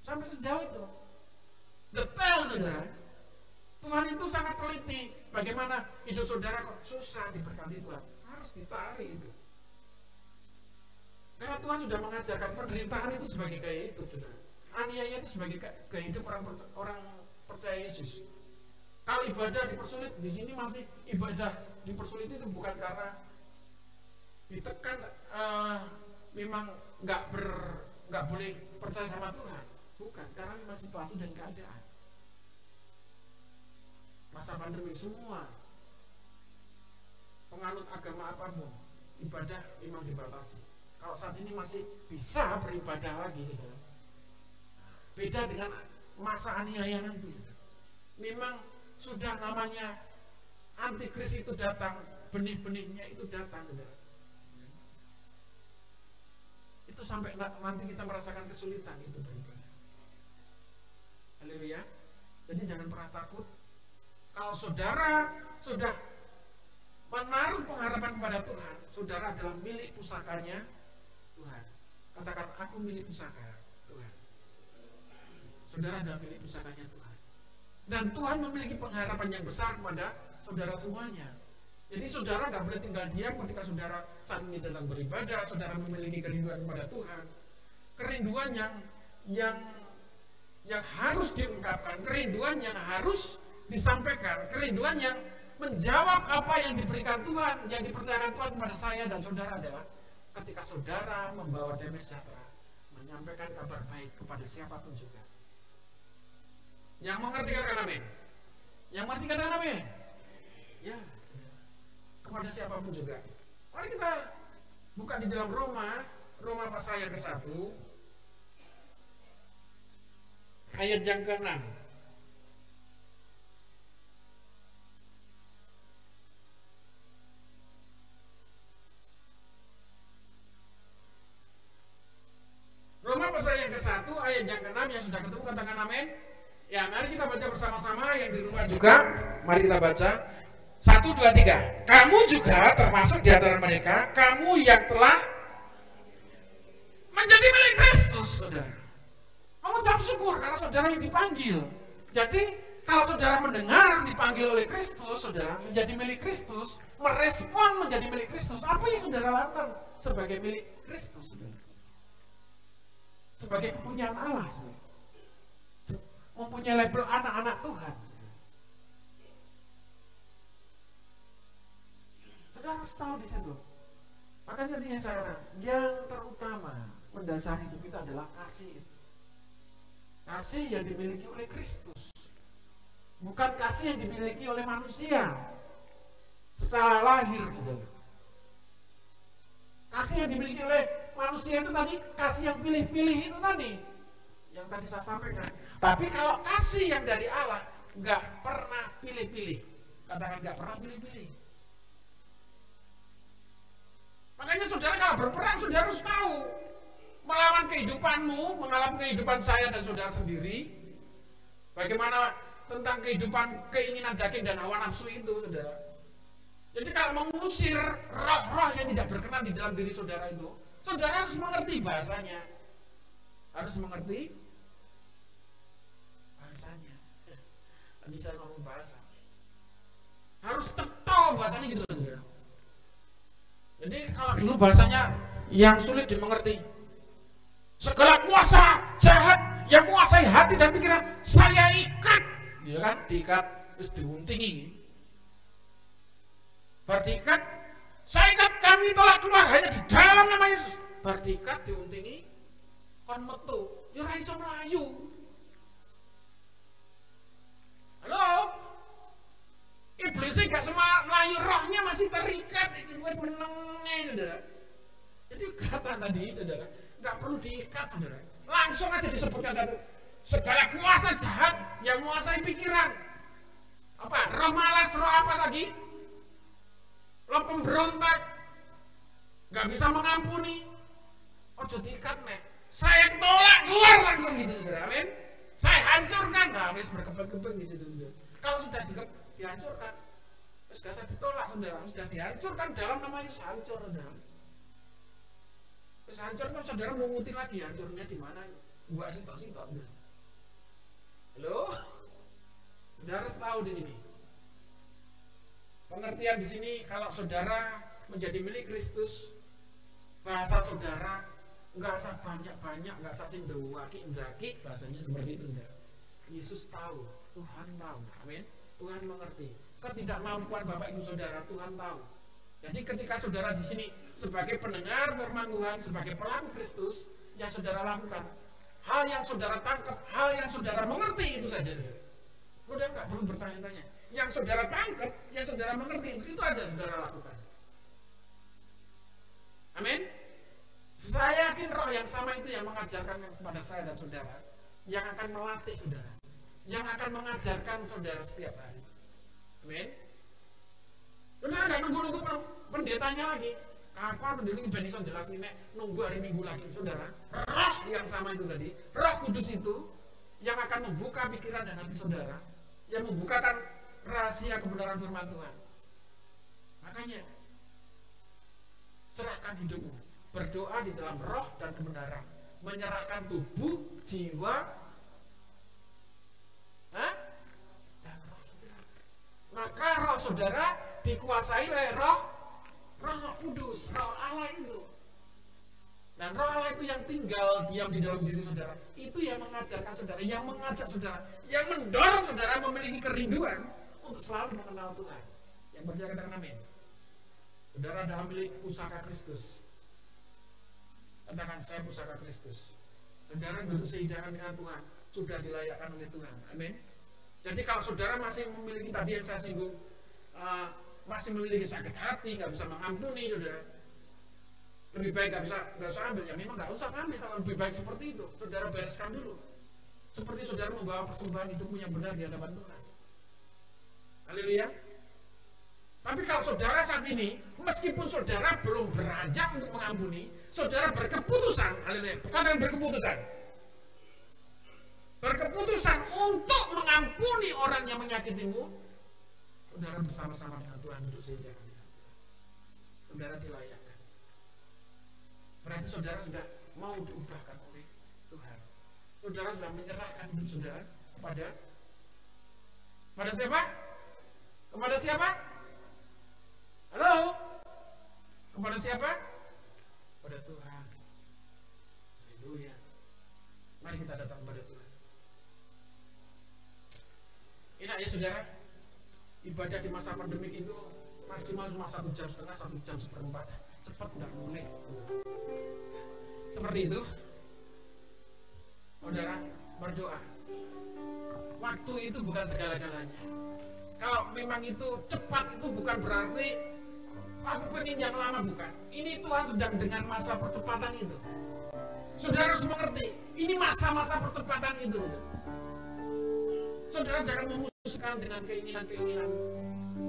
Sampai sejauh itu. Detail, saudara. Tuhan itu sangat teliti. Bagaimana hidup saudara kok susah diberkati Tuhan. Harus ditarik itu. Karena Tuhan sudah mengajarkan penderitaan itu sebagai gaya hidup, saudara. Aniaya itu sebagai gaya hidup orang percaya Yesus. Kalau ibadah dipersulit, di sini masih ibadah dipersulit itu bukan karena ditekan, memang nggak boleh percaya sama Tuhan, bukan, karena memang situasi dan keadaan. Masa pandemi semua penganut agama apapun, ibadah memang dibatasi. Kalau saat ini masih bisa beribadah lagi, saudara. Beda dengan masa aniaya nanti, saudara. Memang sudah namanya antikris itu datang, benih-benihnya itu datang, saudara. Itu sampai nanti kita merasakan kesulitan itu beribadah. Haleluya. Jadi jangan pernah takut. Kalau saudara sudah menaruh pengharapan kepada Tuhan, saudara adalah milik pusakanya Tuhan. Katakan, aku milik pusaka Tuhan. Saudara adalah milik pusakanya Tuhan. Dan Tuhan memiliki pengharapan yang besar kepada saudara semuanya. Jadi saudara nggak boleh tinggal diam ketika saudara saat ini sedang beribadah. Saudara memiliki kerinduan kepada Tuhan. Kerinduan yang harus diungkapkan, kerinduan yang harus disampaikan, kerinduan yang menjawab apa yang diberikan Tuhan, yang dipercayakan Tuhan kepada saya dan saudara adalah ketika saudara membawa damai sejahtera, menyampaikan kabar baik kepada siapapun juga. Yang mengerti katakan amin. Yang mengerti katakan amin. Ya, kepada siapapun juga. Mari kita buka di dalam Roma pasal yang ke-1 ayat yang ke-6. Roma pasal yang ke-1 ayat yang ke-6, yang sudah ketemu katakan amin. Ya, mari kita baca bersama-sama, yang di rumah juga. Mari kita baca. 1, 2, 3. Kamu juga termasuk di antara mereka, kamu yang telah menjadi milik Kristus, saudara. Mengucap syukur karena saudara yang dipanggil. Jadi, kalau saudara mendengar dipanggil oleh Kristus, saudara menjadi milik Kristus, merespon menjadi milik Kristus, apa yang saudara lakukan sebagai milik Kristus, saudara? Sebagai kepunyaan Allah, saudara. Mempunyai label anak-anak Tuhan. Saudara harus tahu di situ. Makanya dia saya katakan, yang terutama mendasari hidup kita adalah kasih. Kasih yang dimiliki oleh Kristus, bukan kasih yang dimiliki oleh manusia secara lahir, saudara. Kasih yang dimiliki oleh manusia itu tadi, kasih yang pilih-pilih itu tadi, yang tadi saya sampaikan. Tapi kalau kasih yang dari Allah nggak pernah pilih-pilih, katakan nggak pernah pilih-pilih. Makanya saudara kalau berperang, saudara harus tahu melawan kehidupanmu, mengalami kehidupan saya dan saudara sendiri. Bagaimana tentang kehidupan keinginan daging dan hawa nafsu itu, saudara. Jadi kalau mengusir roh-roh yang tidak berkenan di dalam diri saudara itu, saudara harus mengerti bahasanya. Harus mengerti bahasanya. Tadi saya ngomong bahasa. Harus cetol bahasanya gitu loh, saudara. Jadi kalau dulu bahasanya yang sulit dimengerti. Segala kuasa jahat yang menguasai hati dan pikiran saya ikat, ya kan? Diikat, terus diuntingi. Berdikat, saya ikat kami tolak keluar hanya di dalam nama Yesus. Berdikat, diuntingi, kon metu, ya ora iso mlayu. Halo? Iblis gak semua melayu, rohnya masih terikat, wis menenge, saudara. Jadi kata tadi, saudara, nggak perlu diikat, saudara. Langsung aja disebutkan satu. Segala kuasa jahat yang menguasai pikiran. Apa? Roh malas, roh apa lagi? Roh pemberontak, nggak bisa mengampuni. Ojo diikat nek. Saya tolak keluar langsung gitu saudara. Amin. Saya hancurkan. Nah, wis berkembang-kembang di situ saudara. Kalau sudah dihancurkan, wis gak usah ditolak saudara. Sudah dihancurkan dalam nama Yesus hancur saudara. Wis hancur kan saudara mau ngutik lagi hancurnya di mana? Gua sitok-sitok. Halo? Saudara harus tahu di sini. Pengertian di sini kalau saudara menjadi milik Kristus, bahasa saudara nggak usah banyak-banyak, nggak usah sindawaki, bahasanya seperti itu saudara. Yesus tahu, Tuhan tahu, amin. Tuhan mengerti. Ketidakmampuan Bapak Ibu Saudara, Tuhan tahu. Jadi ketika saudara di sini sebagai pendengar firman Tuhan, sebagai pelaku Kristus, yang saudara lakukan, hal yang saudara tangkap, hal yang saudara mengerti itu saja. Udah nggak perlu bertanya-tanya. Yang saudara tangkap, yang saudara mengerti itu aja saudara lakukan. Amin. Saya yakin roh yang sama itu yang mengajarkan kepada saya dan saudara, yang akan melatih saudara, yang akan mengajarkan saudara setiap hari. Amin. Saudara nggak nunggu-nunggu pendetanya lagi. Kapan pendeta ini Benison jelas nih, nunggu hari Minggu lagi, saudara. Roh yang sama itu tadi, Roh Kudus itu yang akan membuka pikiran dan hati saudara, yang membukakan rahasia kebenaran firman Tuhan. Makanya serahkan hidupmu, berdoa di dalam roh dan kebenaran, menyerahkan tubuh, jiwa, dan roh saudara. Maka roh saudara dikuasai oleh roh Kudus, roh Allah itu. Dan roh Allah itu yang tinggal diam di dalam diri saudara, itu yang mengajarkan saudara, yang mengajak saudara, yang mendorong saudara memiliki kerinduan untuk selalu mengenal Tuhan. Yang percaya katakan amin. Saudara adalah milik pusaka Kristus. Katakan, saya pusaka Kristus. Saudara hidup seidahan dengan Tuhan, sudah dilayakkan oleh Tuhan. Amin. Jadi kalau saudara masih memiliki tadi yang saya singgung, masih memiliki sakit hati, nggak bisa mengampuni saudara, lebih baik nggak usah ambil. Ya memang nggak usah ambil. Kalau lebih baik seperti itu, saudara bereskan dulu. Seperti saudara membawa persembahan hidupmu yang benar di hadapan Tuhan. Haleluya. Tapi kalau saudara saat ini, meskipun saudara belum beranjak untuk mengampuni, saudara berkeputusan, haleluya, katakan berkeputusan. Berkeputusan untuk mengampuni orang yang menyakitimu, saudara bersama-sama dengan Tuhan untuk seidahan dengan Tuhan. Saudara dilayakkan. Berarti saudara sudah mau diubahkan oleh Tuhan. Saudara sudah menyerahkan hidup saudara kepada siapa? Kepada siapa? Halo? Kepada siapa? Kepada Tuhan. Haleluya. Mari kita datang kepada Tuhan. Enak ya saudara, ibadah di masa pandemik itu maksimal cuma 1,5 jam, 1 jam seperempat. Cepat nggak boleh. Seperti itu. Saudara berdoa. Waktu itu bukan segala-galanya. Kalau memang itu cepat, itu bukan berarti aku pengen yang lama, bukan. Ini Tuhan sedang dengan masa percepatan itu. Saudara harus mengerti, ini masa-masa percepatan itu. Saudara jangan memusuhkan dengan keinginan-keinginan.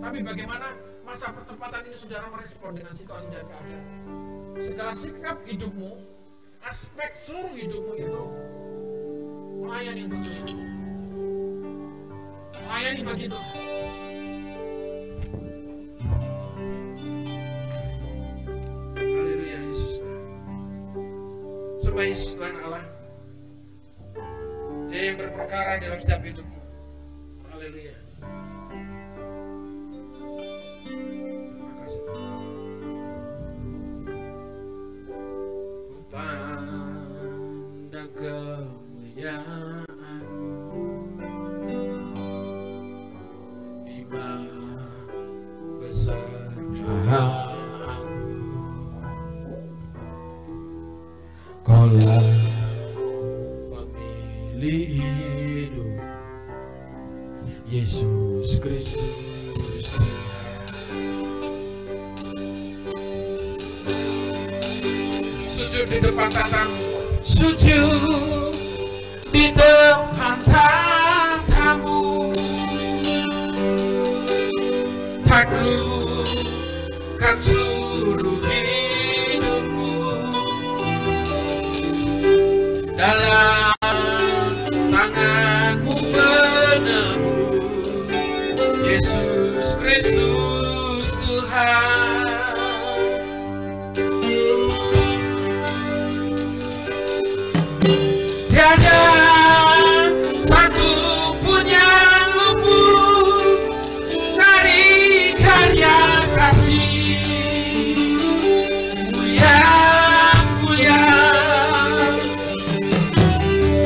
Tapi bagaimana masa percepatan ini saudara merespon dengan situasi dan keadaan. Segala sikap hidupmu, aspek seluruh hidupmu itu melayani untuk Tuhan. Melayani bagi Tuhan. Haleluya Yesus. Sembah Yesus Tuhan Allah. Dia yang berperkara dalam setiap hidupmu. Haleluya. Terima kasih. Ku pandang kemuliaan-Mu, Imam besar agung. Kaulah pemilik hidup, Yesus Kristus. Sujud di depan tatamu, sujud di depan tatamu, taklukkan seluruh hidupku. dalam tangan-Mu menebus, Yesus Kristus Tuhan. Tiada satu pun yang luput dari karya kasih mulia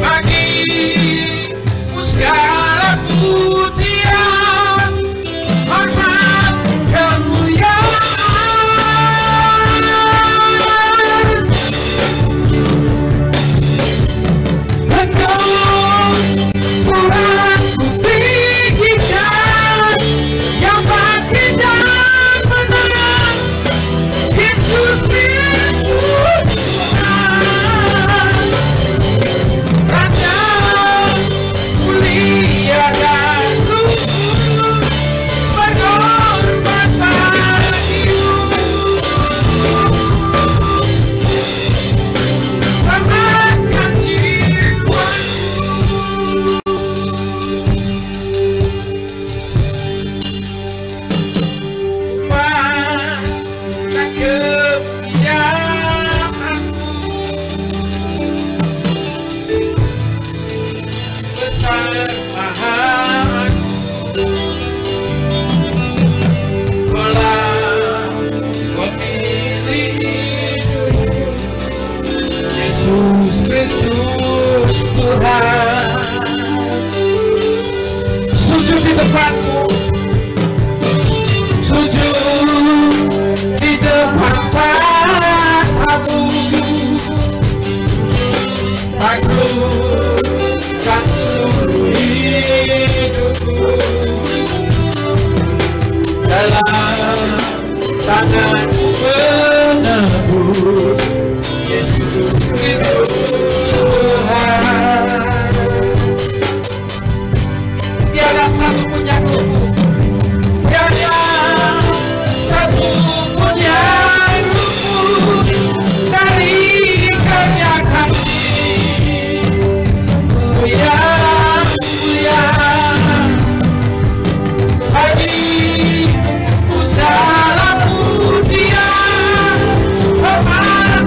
bagi-Mu segala pujian, hormat, kemuliaan. Sujud di depan-Mu, sujud di depan tahta-Mu, taklukkan seluruh hidupku dalam tangan-Mu menebus, Yesus Kristus Tuhan. Tiada satu pun yang luput, tiada satu pun yang luput dari karya kasih mulia bagi-Mu segala pujian, hormat,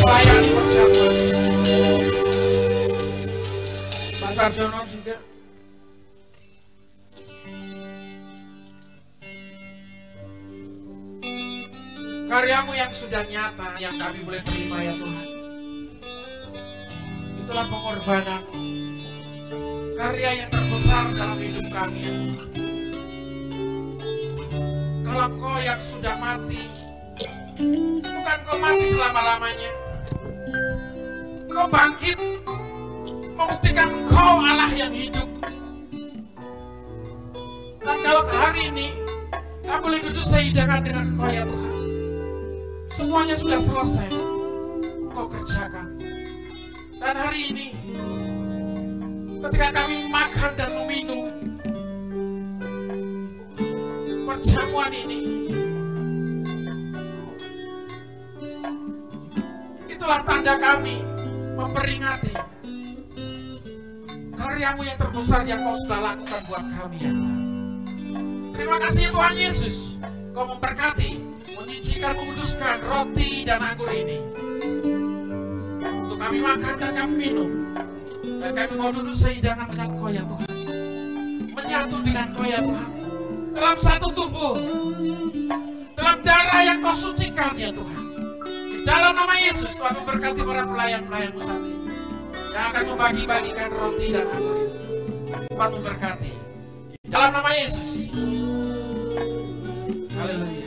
melayani perjamuan. Pak Sarjono juga. Karyamu yang sudah nyata, yang kami boleh terima ya Tuhan. Itulah pengorbananmu. Karya yang terbesar dalam hidup kami ya Tuhan. Kalau Kau yang sudah mati, bukan Kau mati selama-lamanya. Kau bangkit, membuktikan Kau Allah yang hidup. Dan kalau hari ini, kami boleh duduk sehidangan dengan Kau ya Tuhan. Semuanya sudah selesai, Kau kerjakan. Dan hari ini, ketika kami makan dan meminum perjamuan ini, itulah tanda kami memperingati karyamu yang terbesar yang Kau sudah lakukan buat kami ya Tuhan. Terima kasih Tuhan Yesus, Kau memberkati, menyucikan, menguduskan roti dan anggur ini untuk kami makan dan kami minum, dan kami mau duduk sehidangan dengan Kau ya Tuhan, menyatu dengan Kau ya Tuhan, dalam satu tubuh, dalam darah yang Kau sucikan ya Tuhan. Di dalam nama Yesus, Tuhan memberkati para pelayan-pelayan-Mu saat ini yang akan membagi-bagikan roti dan anggur ini. Tuhan memberkati di dalam nama Yesus. Haleluya.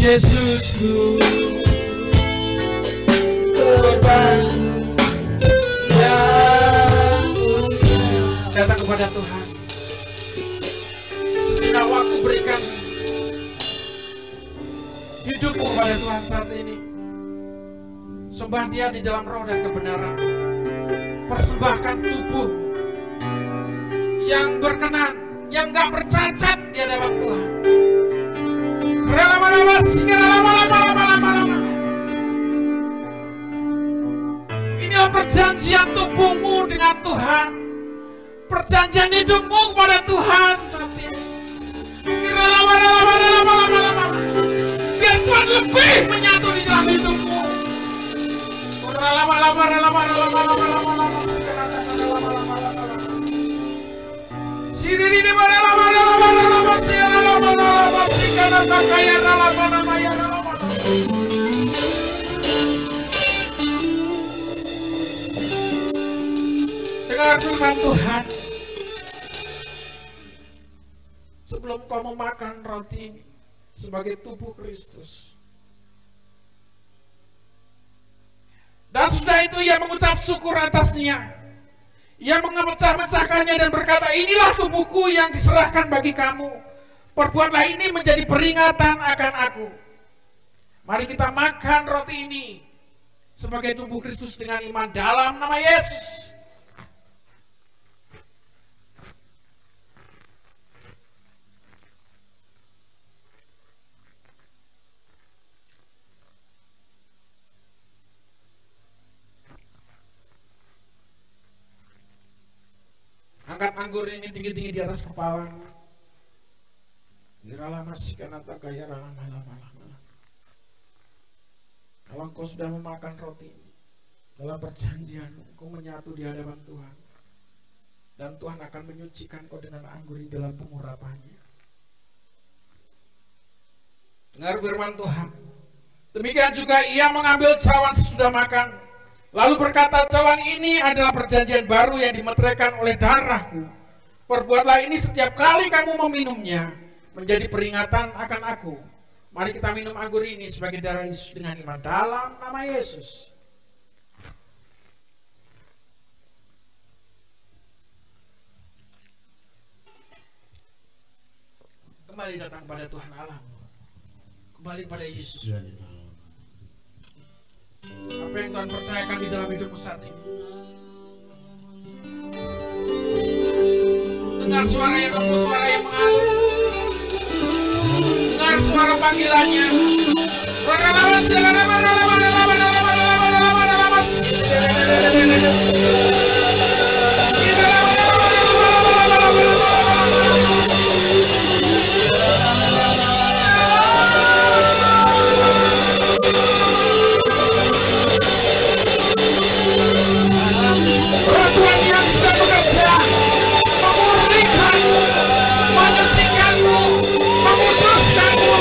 Yesusku, korban yang mulia. Datang kepada Tuhan. Sejenak waktu berikan hidupmu kepada Tuhan saat ini. Sembah Dia di dalam roh dan kebenaran. Persembahkan tubuh yang berkenan, yang gak bercacat di hadapan Tuhan. Inilah perjanjian tubuhmu dengan Tuhan, perjanjian hidupmu kepada Tuhan saat ini. Biar Tuhan lebih menyatu di dalam hidupmu. Dengar firman Tuhan. Sebelum kau memakan roti ini sebagai tubuh Kristus, dan sudah itu ia mengucap syukur atasnya. Ia memecah-mecahkannya dan berkata, inilah tubuhku yang diserahkan bagi kamu. Perbuatlah ini menjadi peringatan akan aku. Mari kita makan roti ini sebagai tubuh Kristus dengan iman dalam nama Yesus. Angkat anggur ini tinggi-tinggi di atas kepala. Kalau engkau sudah memakan roti dalam perjanjian, engkau menyatu di hadapan Tuhan. Dan Tuhan akan menyucikan kau dengan anggur ini dalam pengurapannya. Dengar firman Tuhan. Demikian juga ia mengambil cawan sesudah makan. Lalu berkata, cawan ini adalah perjanjian baru yang dimeteraikan oleh darahku. Perbuatlah ini setiap kali kamu meminumnya, menjadi peringatan akan aku. Mari kita minum anggur ini sebagai darah Yesus dengan iman dalam nama Yesus. Kembali datang pada Tuhan Allah. Kembali pada Yesus. Apa yang Tuhan percayakan di dalam hidupmu saat ini? Dengar suara yang kamu, suara yang mengalir. Dengar suara panggilannya. Tuhan yang bisa bekerja, memurnikan, menyucikanmu, memuduskanmu.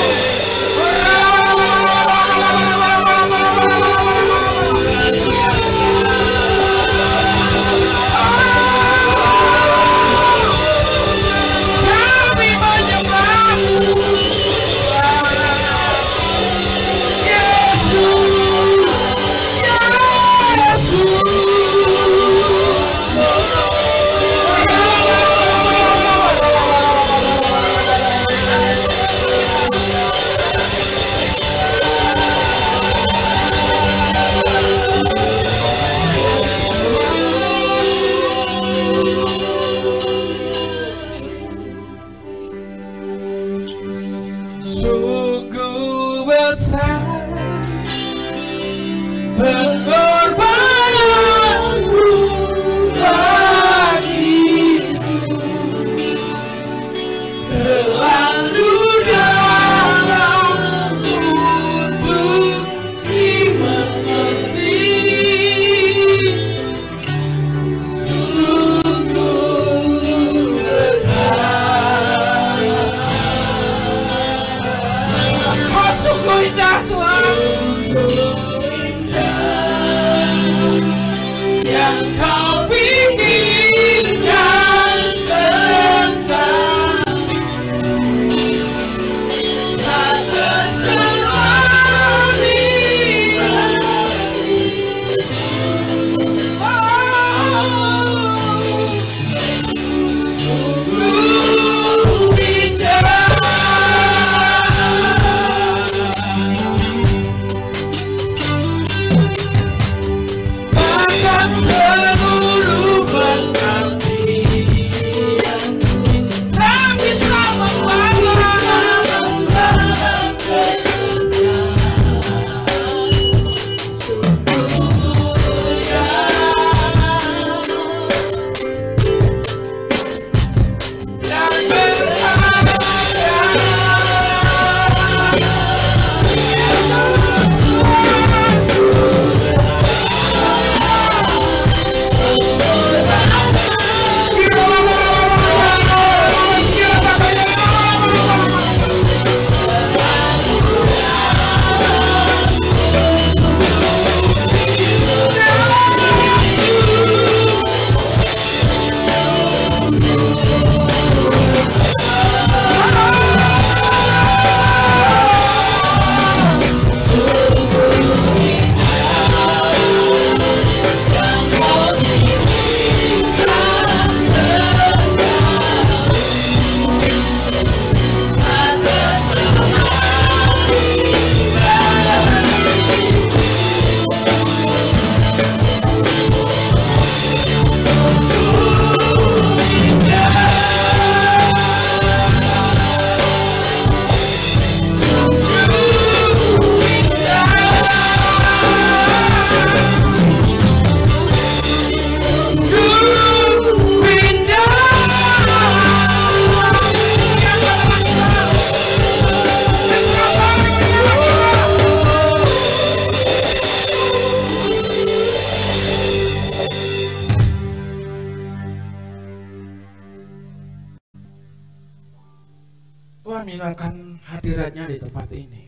akan hadiratnya di tempat ini.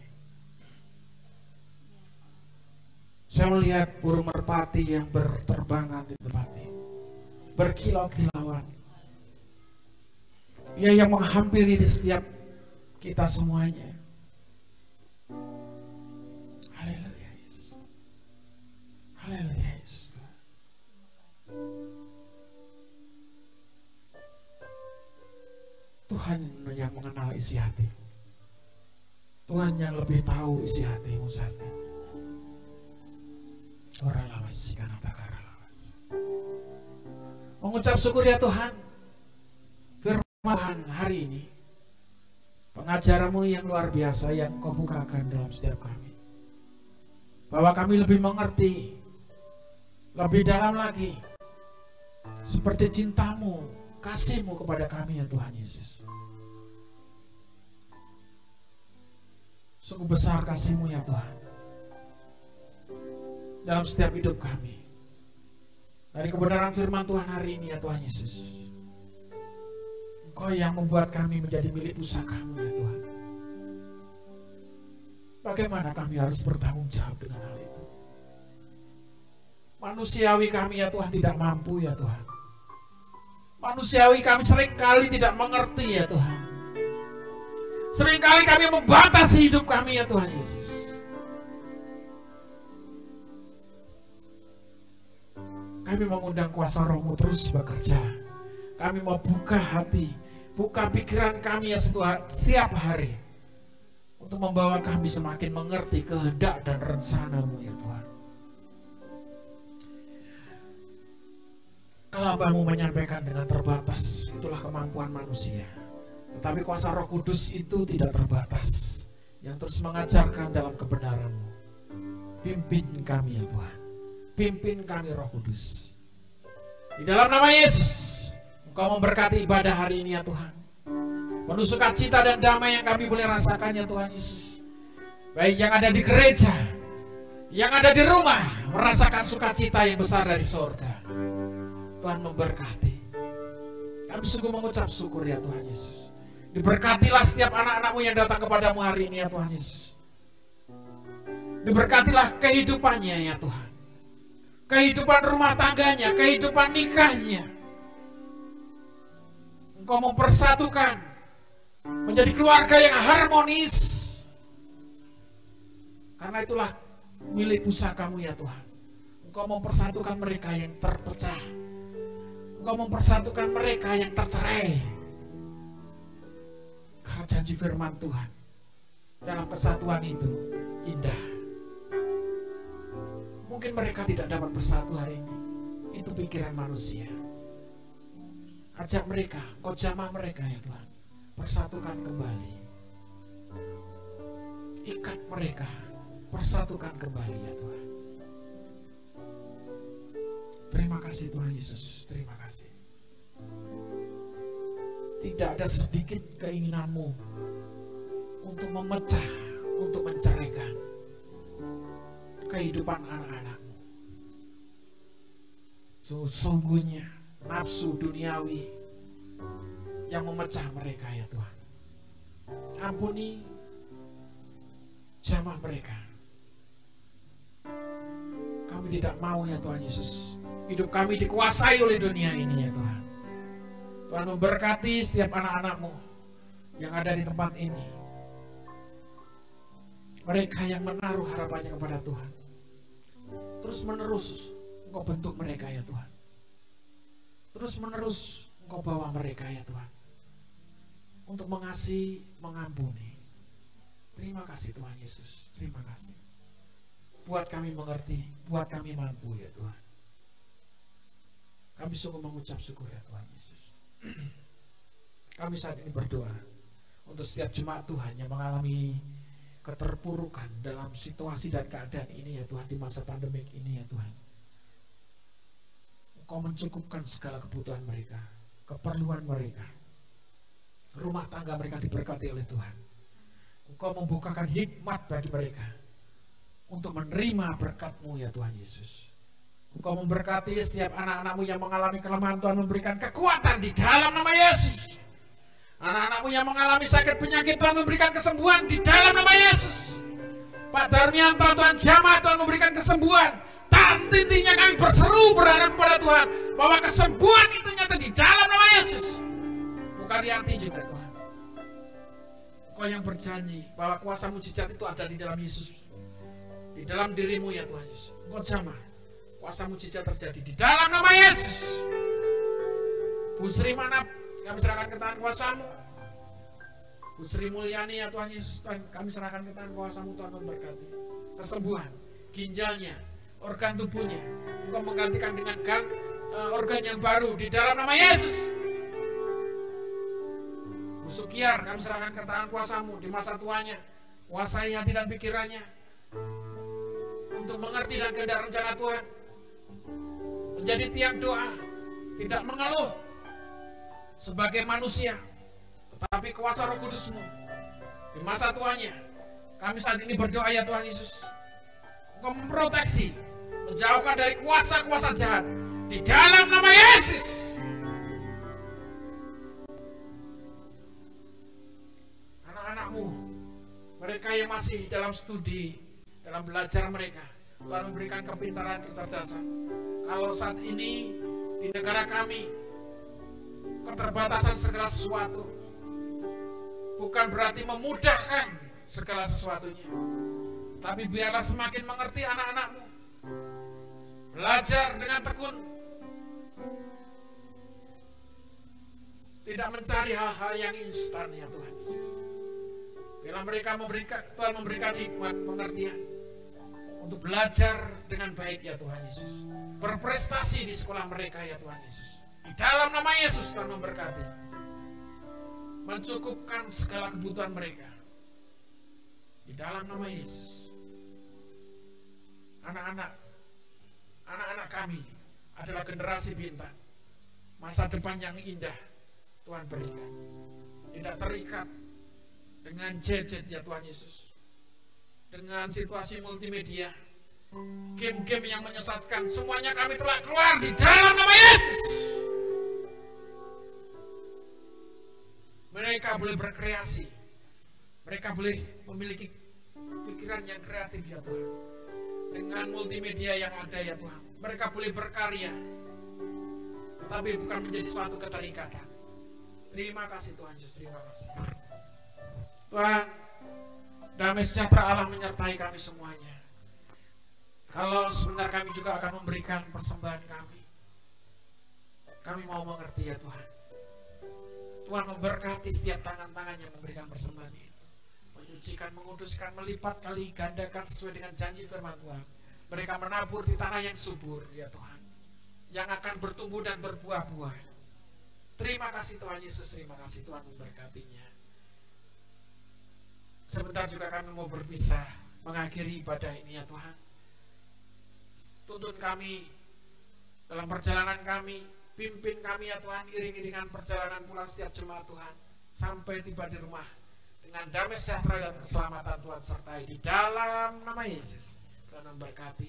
Saya melihat burung merpati yang berterbangan di tempat ini, berkilau-kilauan. Ia yang menghampiri di setiap kita semuanya. Haleluya Yesus. Haleluya Yesus. Tuhan yang mengenal isi hati. Tuhan yang lebih tahu isi hatimu saat ini. Orang lawas, karena tak lawas. Mengucap syukur ya Tuhan. Firman Tuhan hari ini, pengajaranmu yang luar biasa yang kau bukakan dalam setiap kami. Bahwa kami lebih mengerti, lebih dalam lagi, seperti cintamu, kasihmu kepada kami ya Tuhan Yesus. Sungguh besar kasihmu ya Tuhan dalam setiap hidup kami. Dari kebenaran firman Tuhan hari ini ya Tuhan Yesus, Engkau yang membuat kami menjadi milik pusakamu ya Tuhan. Bagaimana kami harus bertanggung jawab dengan hal itu? Manusiawi kami ya Tuhan tidak mampu ya Tuhan. Manusiawi kami seringkali tidak mengerti ya Tuhan. Seringkali kami membatasi hidup kami ya Tuhan Yesus. Kami mengundang kuasa Roh-Mu terus bekerja. Kami mau buka hati, buka pikiran kami ya setiap hari, untuk membawa kami semakin mengerti kehendak dan rencana-Mu ya Tuhan. Kalau Hamba-Mu menyampaikan dengan terbatas, itulah kemampuan manusia. Tetapi kuasa Roh Kudus itu tidak terbatas, yang terus mengajarkan dalam kebenaran-Mu. Pimpin kami ya Tuhan. Pimpin kami Roh Kudus. Di dalam nama Yesus, Engkau memberkati ibadah hari ini ya Tuhan. Penuh sukacita dan damai yang kami boleh rasakan ya Tuhan Yesus. Baik yang ada di gereja, yang ada di rumah, merasakan sukacita yang besar dari surga. Tuhan memberkati. Kami sungguh mengucap syukur ya Tuhan Yesus. Diberkatilah setiap anak-anak-Mu yang datang kepadamu hari ini ya Tuhan Yesus. Diberkatilah kehidupannya ya Tuhan. Kehidupan rumah tangganya, kehidupan nikahnya. Engkau mempersatukan menjadi keluarga yang harmonis. Karena itulah milik pusaka-Mu ya Tuhan. Engkau mempersatukan mereka yang terpecah. Engkau mempersatukan mereka yang tercerai. Karena janji firman Tuhan dalam kesatuan itu indah. Mungkin mereka tidak dapat bersatu hari ini. Itu pikiran manusia. Ajak mereka, Kau jamah mereka ya Tuhan. Persatukan kembali. Ikat mereka, persatukan kembali ya Tuhan. Terima kasih Tuhan Yesus, terima kasih. Tidak ada sedikit keinginan-Mu untuk memecah, untuk menceraikan kehidupan anak-anak-Mu. Sesungguhnya nafsu duniawi yang memecah mereka ya Tuhan. Ampuni jamah mereka. Kami tidak mau ya Tuhan Yesus, hidup kami dikuasai oleh dunia ini ya Tuhan. Tuhan memberkati setiap anak-anak-Mu yang ada di tempat ini. Mereka yang menaruh harapannya kepada Tuhan. Terus menerus Engkau bentuk mereka ya Tuhan. Terus menerus Engkau bawa mereka ya Tuhan. Untuk mengasihi, mengampuni. Terima kasih Tuhan Yesus. Terima kasih. Buat kami mengerti, buat kami mampu ya Tuhan. Kami sungguh mengucap syukur ya Tuhan Yesus. Kami saat ini berdoa untuk setiap jemaat Tuhan yang mengalami keterpurukan dalam situasi dan keadaan ini ya Tuhan, di masa pandemik ini ya Tuhan. Engkau mencukupkan segala kebutuhan mereka, keperluan mereka. Rumah tangga mereka diberkati oleh Tuhan. Engkau membukakan hikmat bagi mereka untuk menerima berkat-Mu ya Tuhan Yesus. Engkau memberkati setiap anak-anak-Mu yang mengalami kelemahan. Tuhan memberikan kekuatan di dalam nama Yesus. Anak-anakmu yang mengalami sakit penyakit, Tuhan memberikan kesembuhan di dalam nama Yesus. Pak Darmianto, Tuhan jamah, Tuhan memberikan kesembuhan. Intinya kami berseru berharap kepada Tuhan bahwa kesembuhan itu nyata di dalam nama Yesus. Bukan Rianti juga Tuhan. Kau yang berjanji bahwa kuasa mujizat itu ada di dalam Yesus, di dalam dirimu ya Tuhan Yesus. Engkau jamah, kuasa mujizat terjadi di dalam nama Yesus. Bu Sri mana kami serahkan ke tangan kuasamu. Bu Sri Mulyani ya Tuhan Yesus, Tuhan kami serahkan ke tangan kuasamu. Tuhan memberkati kesembuhan ginjalnya, organ tubuhnya. Engkau menggantikan dengan organ yang baru di dalam nama Yesus. Bu Sukiar kami serahkan ke tangan kuasamu di masa tuanya. Kuasai hati dan pikirannya untuk mengerti dan kehendak rencana Tuhan, menjadi tiang doa, tidak mengeluh sebagai manusia, tetapi kuasa Roh Kudus-Mu di masa tuanya. Kami saat ini berdoa ya Tuhan Yesus, Engkau memproteksi, menjauhkan dari kuasa-kuasa jahat di dalam nama Yesus. Anak-anakmu, mereka yang masih dalam studi, dalam belajar mereka, Tuhan memberikan kepintaran, kecerdasan. Kalau saat ini di negara kami keterbatasan segala sesuatu bukan berarti memudahkan segala sesuatunya, tapi biarlah semakin mengerti anak-anakmu, belajar dengan tekun, tidak mencari hal-hal yang instan ya Tuhan Yesus. Bila mereka Tuhan memberikan hikmat, pengertian untuk belajar dengan baik ya Tuhan Yesus, berprestasi di sekolah mereka ya Tuhan Yesus. Di dalam nama Yesus Tuhan memberkati, mencukupkan segala kebutuhan mereka. Di dalam nama Yesus. Anak-anak kami adalah generasi bintang. Masa depan yang indah Tuhan berikan. Tidak terikat dengan gadget ya Tuhan Yesus, dengan situasi multimedia, game-game yang menyesatkan. Semuanya kami telah keluar di dalam nama Yesus. Mereka boleh berkreasi, mereka boleh memiliki pikiran yang kreatif ya Tuhan. Dengan multimedia yang ada ya Tuhan, mereka boleh berkarya, tetapi bukan menjadi suatu keterikatan. Terima kasih Tuhan Yesus, terima kasih Tuhan. Damai sejahtera Allah menyertai kami semuanya. Kalau sebentar kami juga akan memberikan persembahan kami mau mengerti ya Tuhan. Tuhan memberkati setiap tangan-tangan yang memberikan persembahan itu, menyucikan, menguduskan, melipat kali gandakan sesuai dengan janji firman Tuhan. Mereka menabur di tanah yang subur ya Tuhan, yang akan bertumbuh dan berbuah-buah. Terima kasih Tuhan Yesus, terima kasih Tuhan memberkatinya. Sebentar juga kami mau berpisah, mengakhiri ibadah ini ya Tuhan. Tuntun kami dalam perjalanan kami, pimpin kami ya Tuhan, iring-iringan perjalanan pulang setiap jemaat Tuhan, sampai tiba di rumah dengan damai sejahtera dan keselamatan Tuhan sertai di dalam nama Yesus. Tuhan memberkati.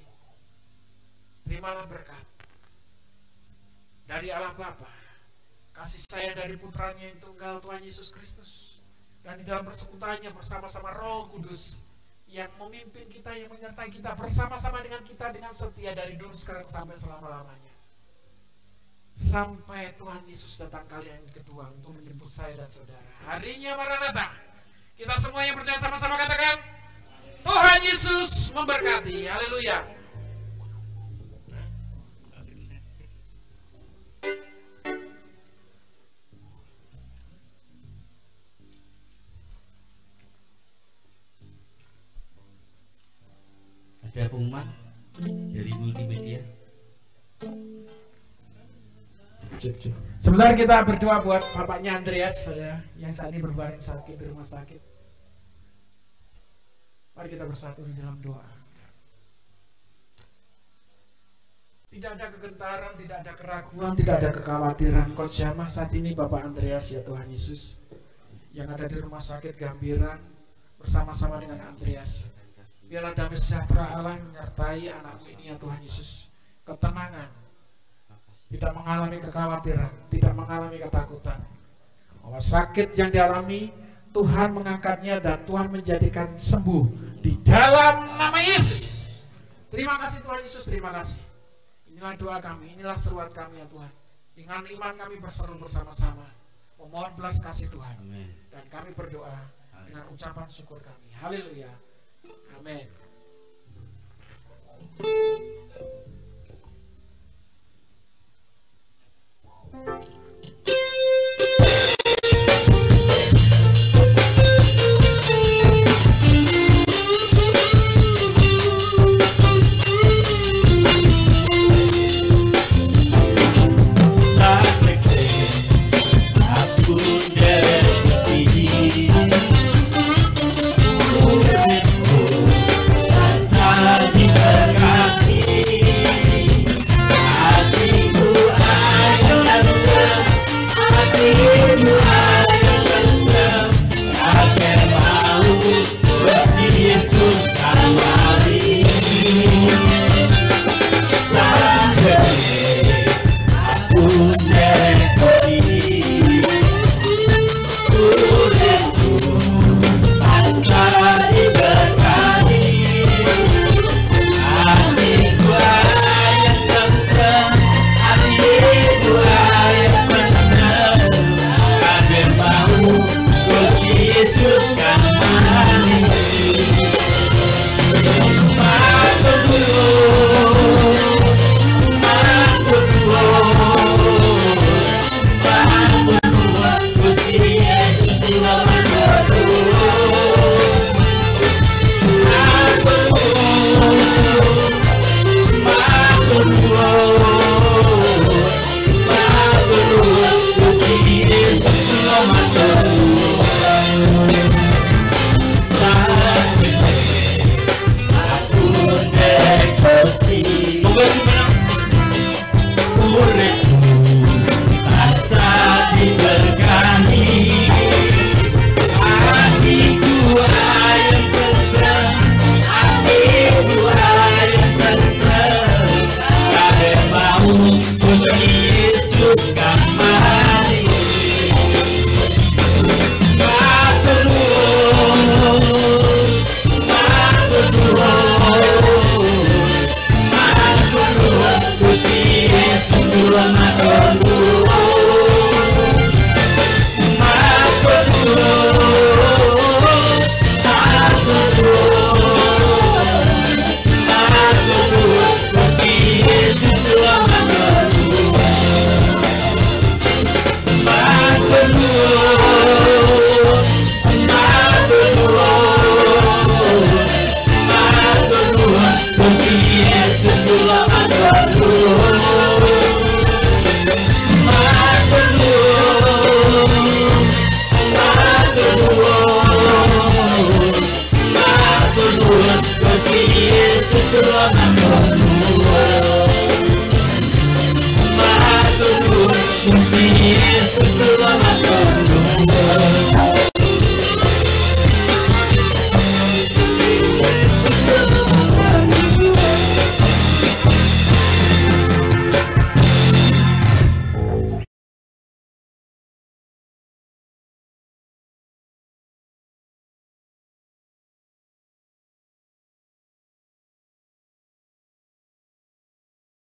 Terimalah berkat dari Allah Bapa, kasih sayang dari putranya yang tunggal Tuhan Yesus Kristus, dan di dalam persekutuannya bersama-sama Roh Kudus yang memimpin kita, yang menyertai kita, bersama-sama dengan kita dengan setia dari dulu, sekarang, sampai selama-lamanya. Sampai Tuhan Yesus datang kali yang kedua untuk menjemput saya dan saudara. Harinya Maranatha. Kita semua yang percaya sama-sama katakan, Tuhan Yesus memberkati. Haleluya. Ada pengumuman dari multimedia. Sebentar kita berdoa buat bapaknya Andreas ya, yang saat ini berbaring sakit di rumah sakit. Mari kita bersatu di dalam doa. Tidak ada kegentaran, tidak ada keraguan, tidak ada kekhawatiran. Kau jamah saat ini Bapak Andreas ya Tuhan Yesus, yang ada di rumah sakit Gambiran bersama-sama dengan Andreas. Biarlah damai sejahtera Allah menyertai anakmu ini ya Tuhan Yesus. Ketenangan, tidak mengalami kekhawatiran, tidak mengalami ketakutan. bahwa sakit yang dialami Tuhan mengangkatnya dan Tuhan menjadikan sembuh di dalam nama Yesus. Terima kasih Tuhan Yesus, terima kasih. Inilah doa kami, inilah seruan kami ya Tuhan. Dengan iman kami berseru bersama-sama memohon belas kasih Tuhan. Amin. Dan kami berdoa dengan ucapan syukur kami. Haleluya. Amin. Yesus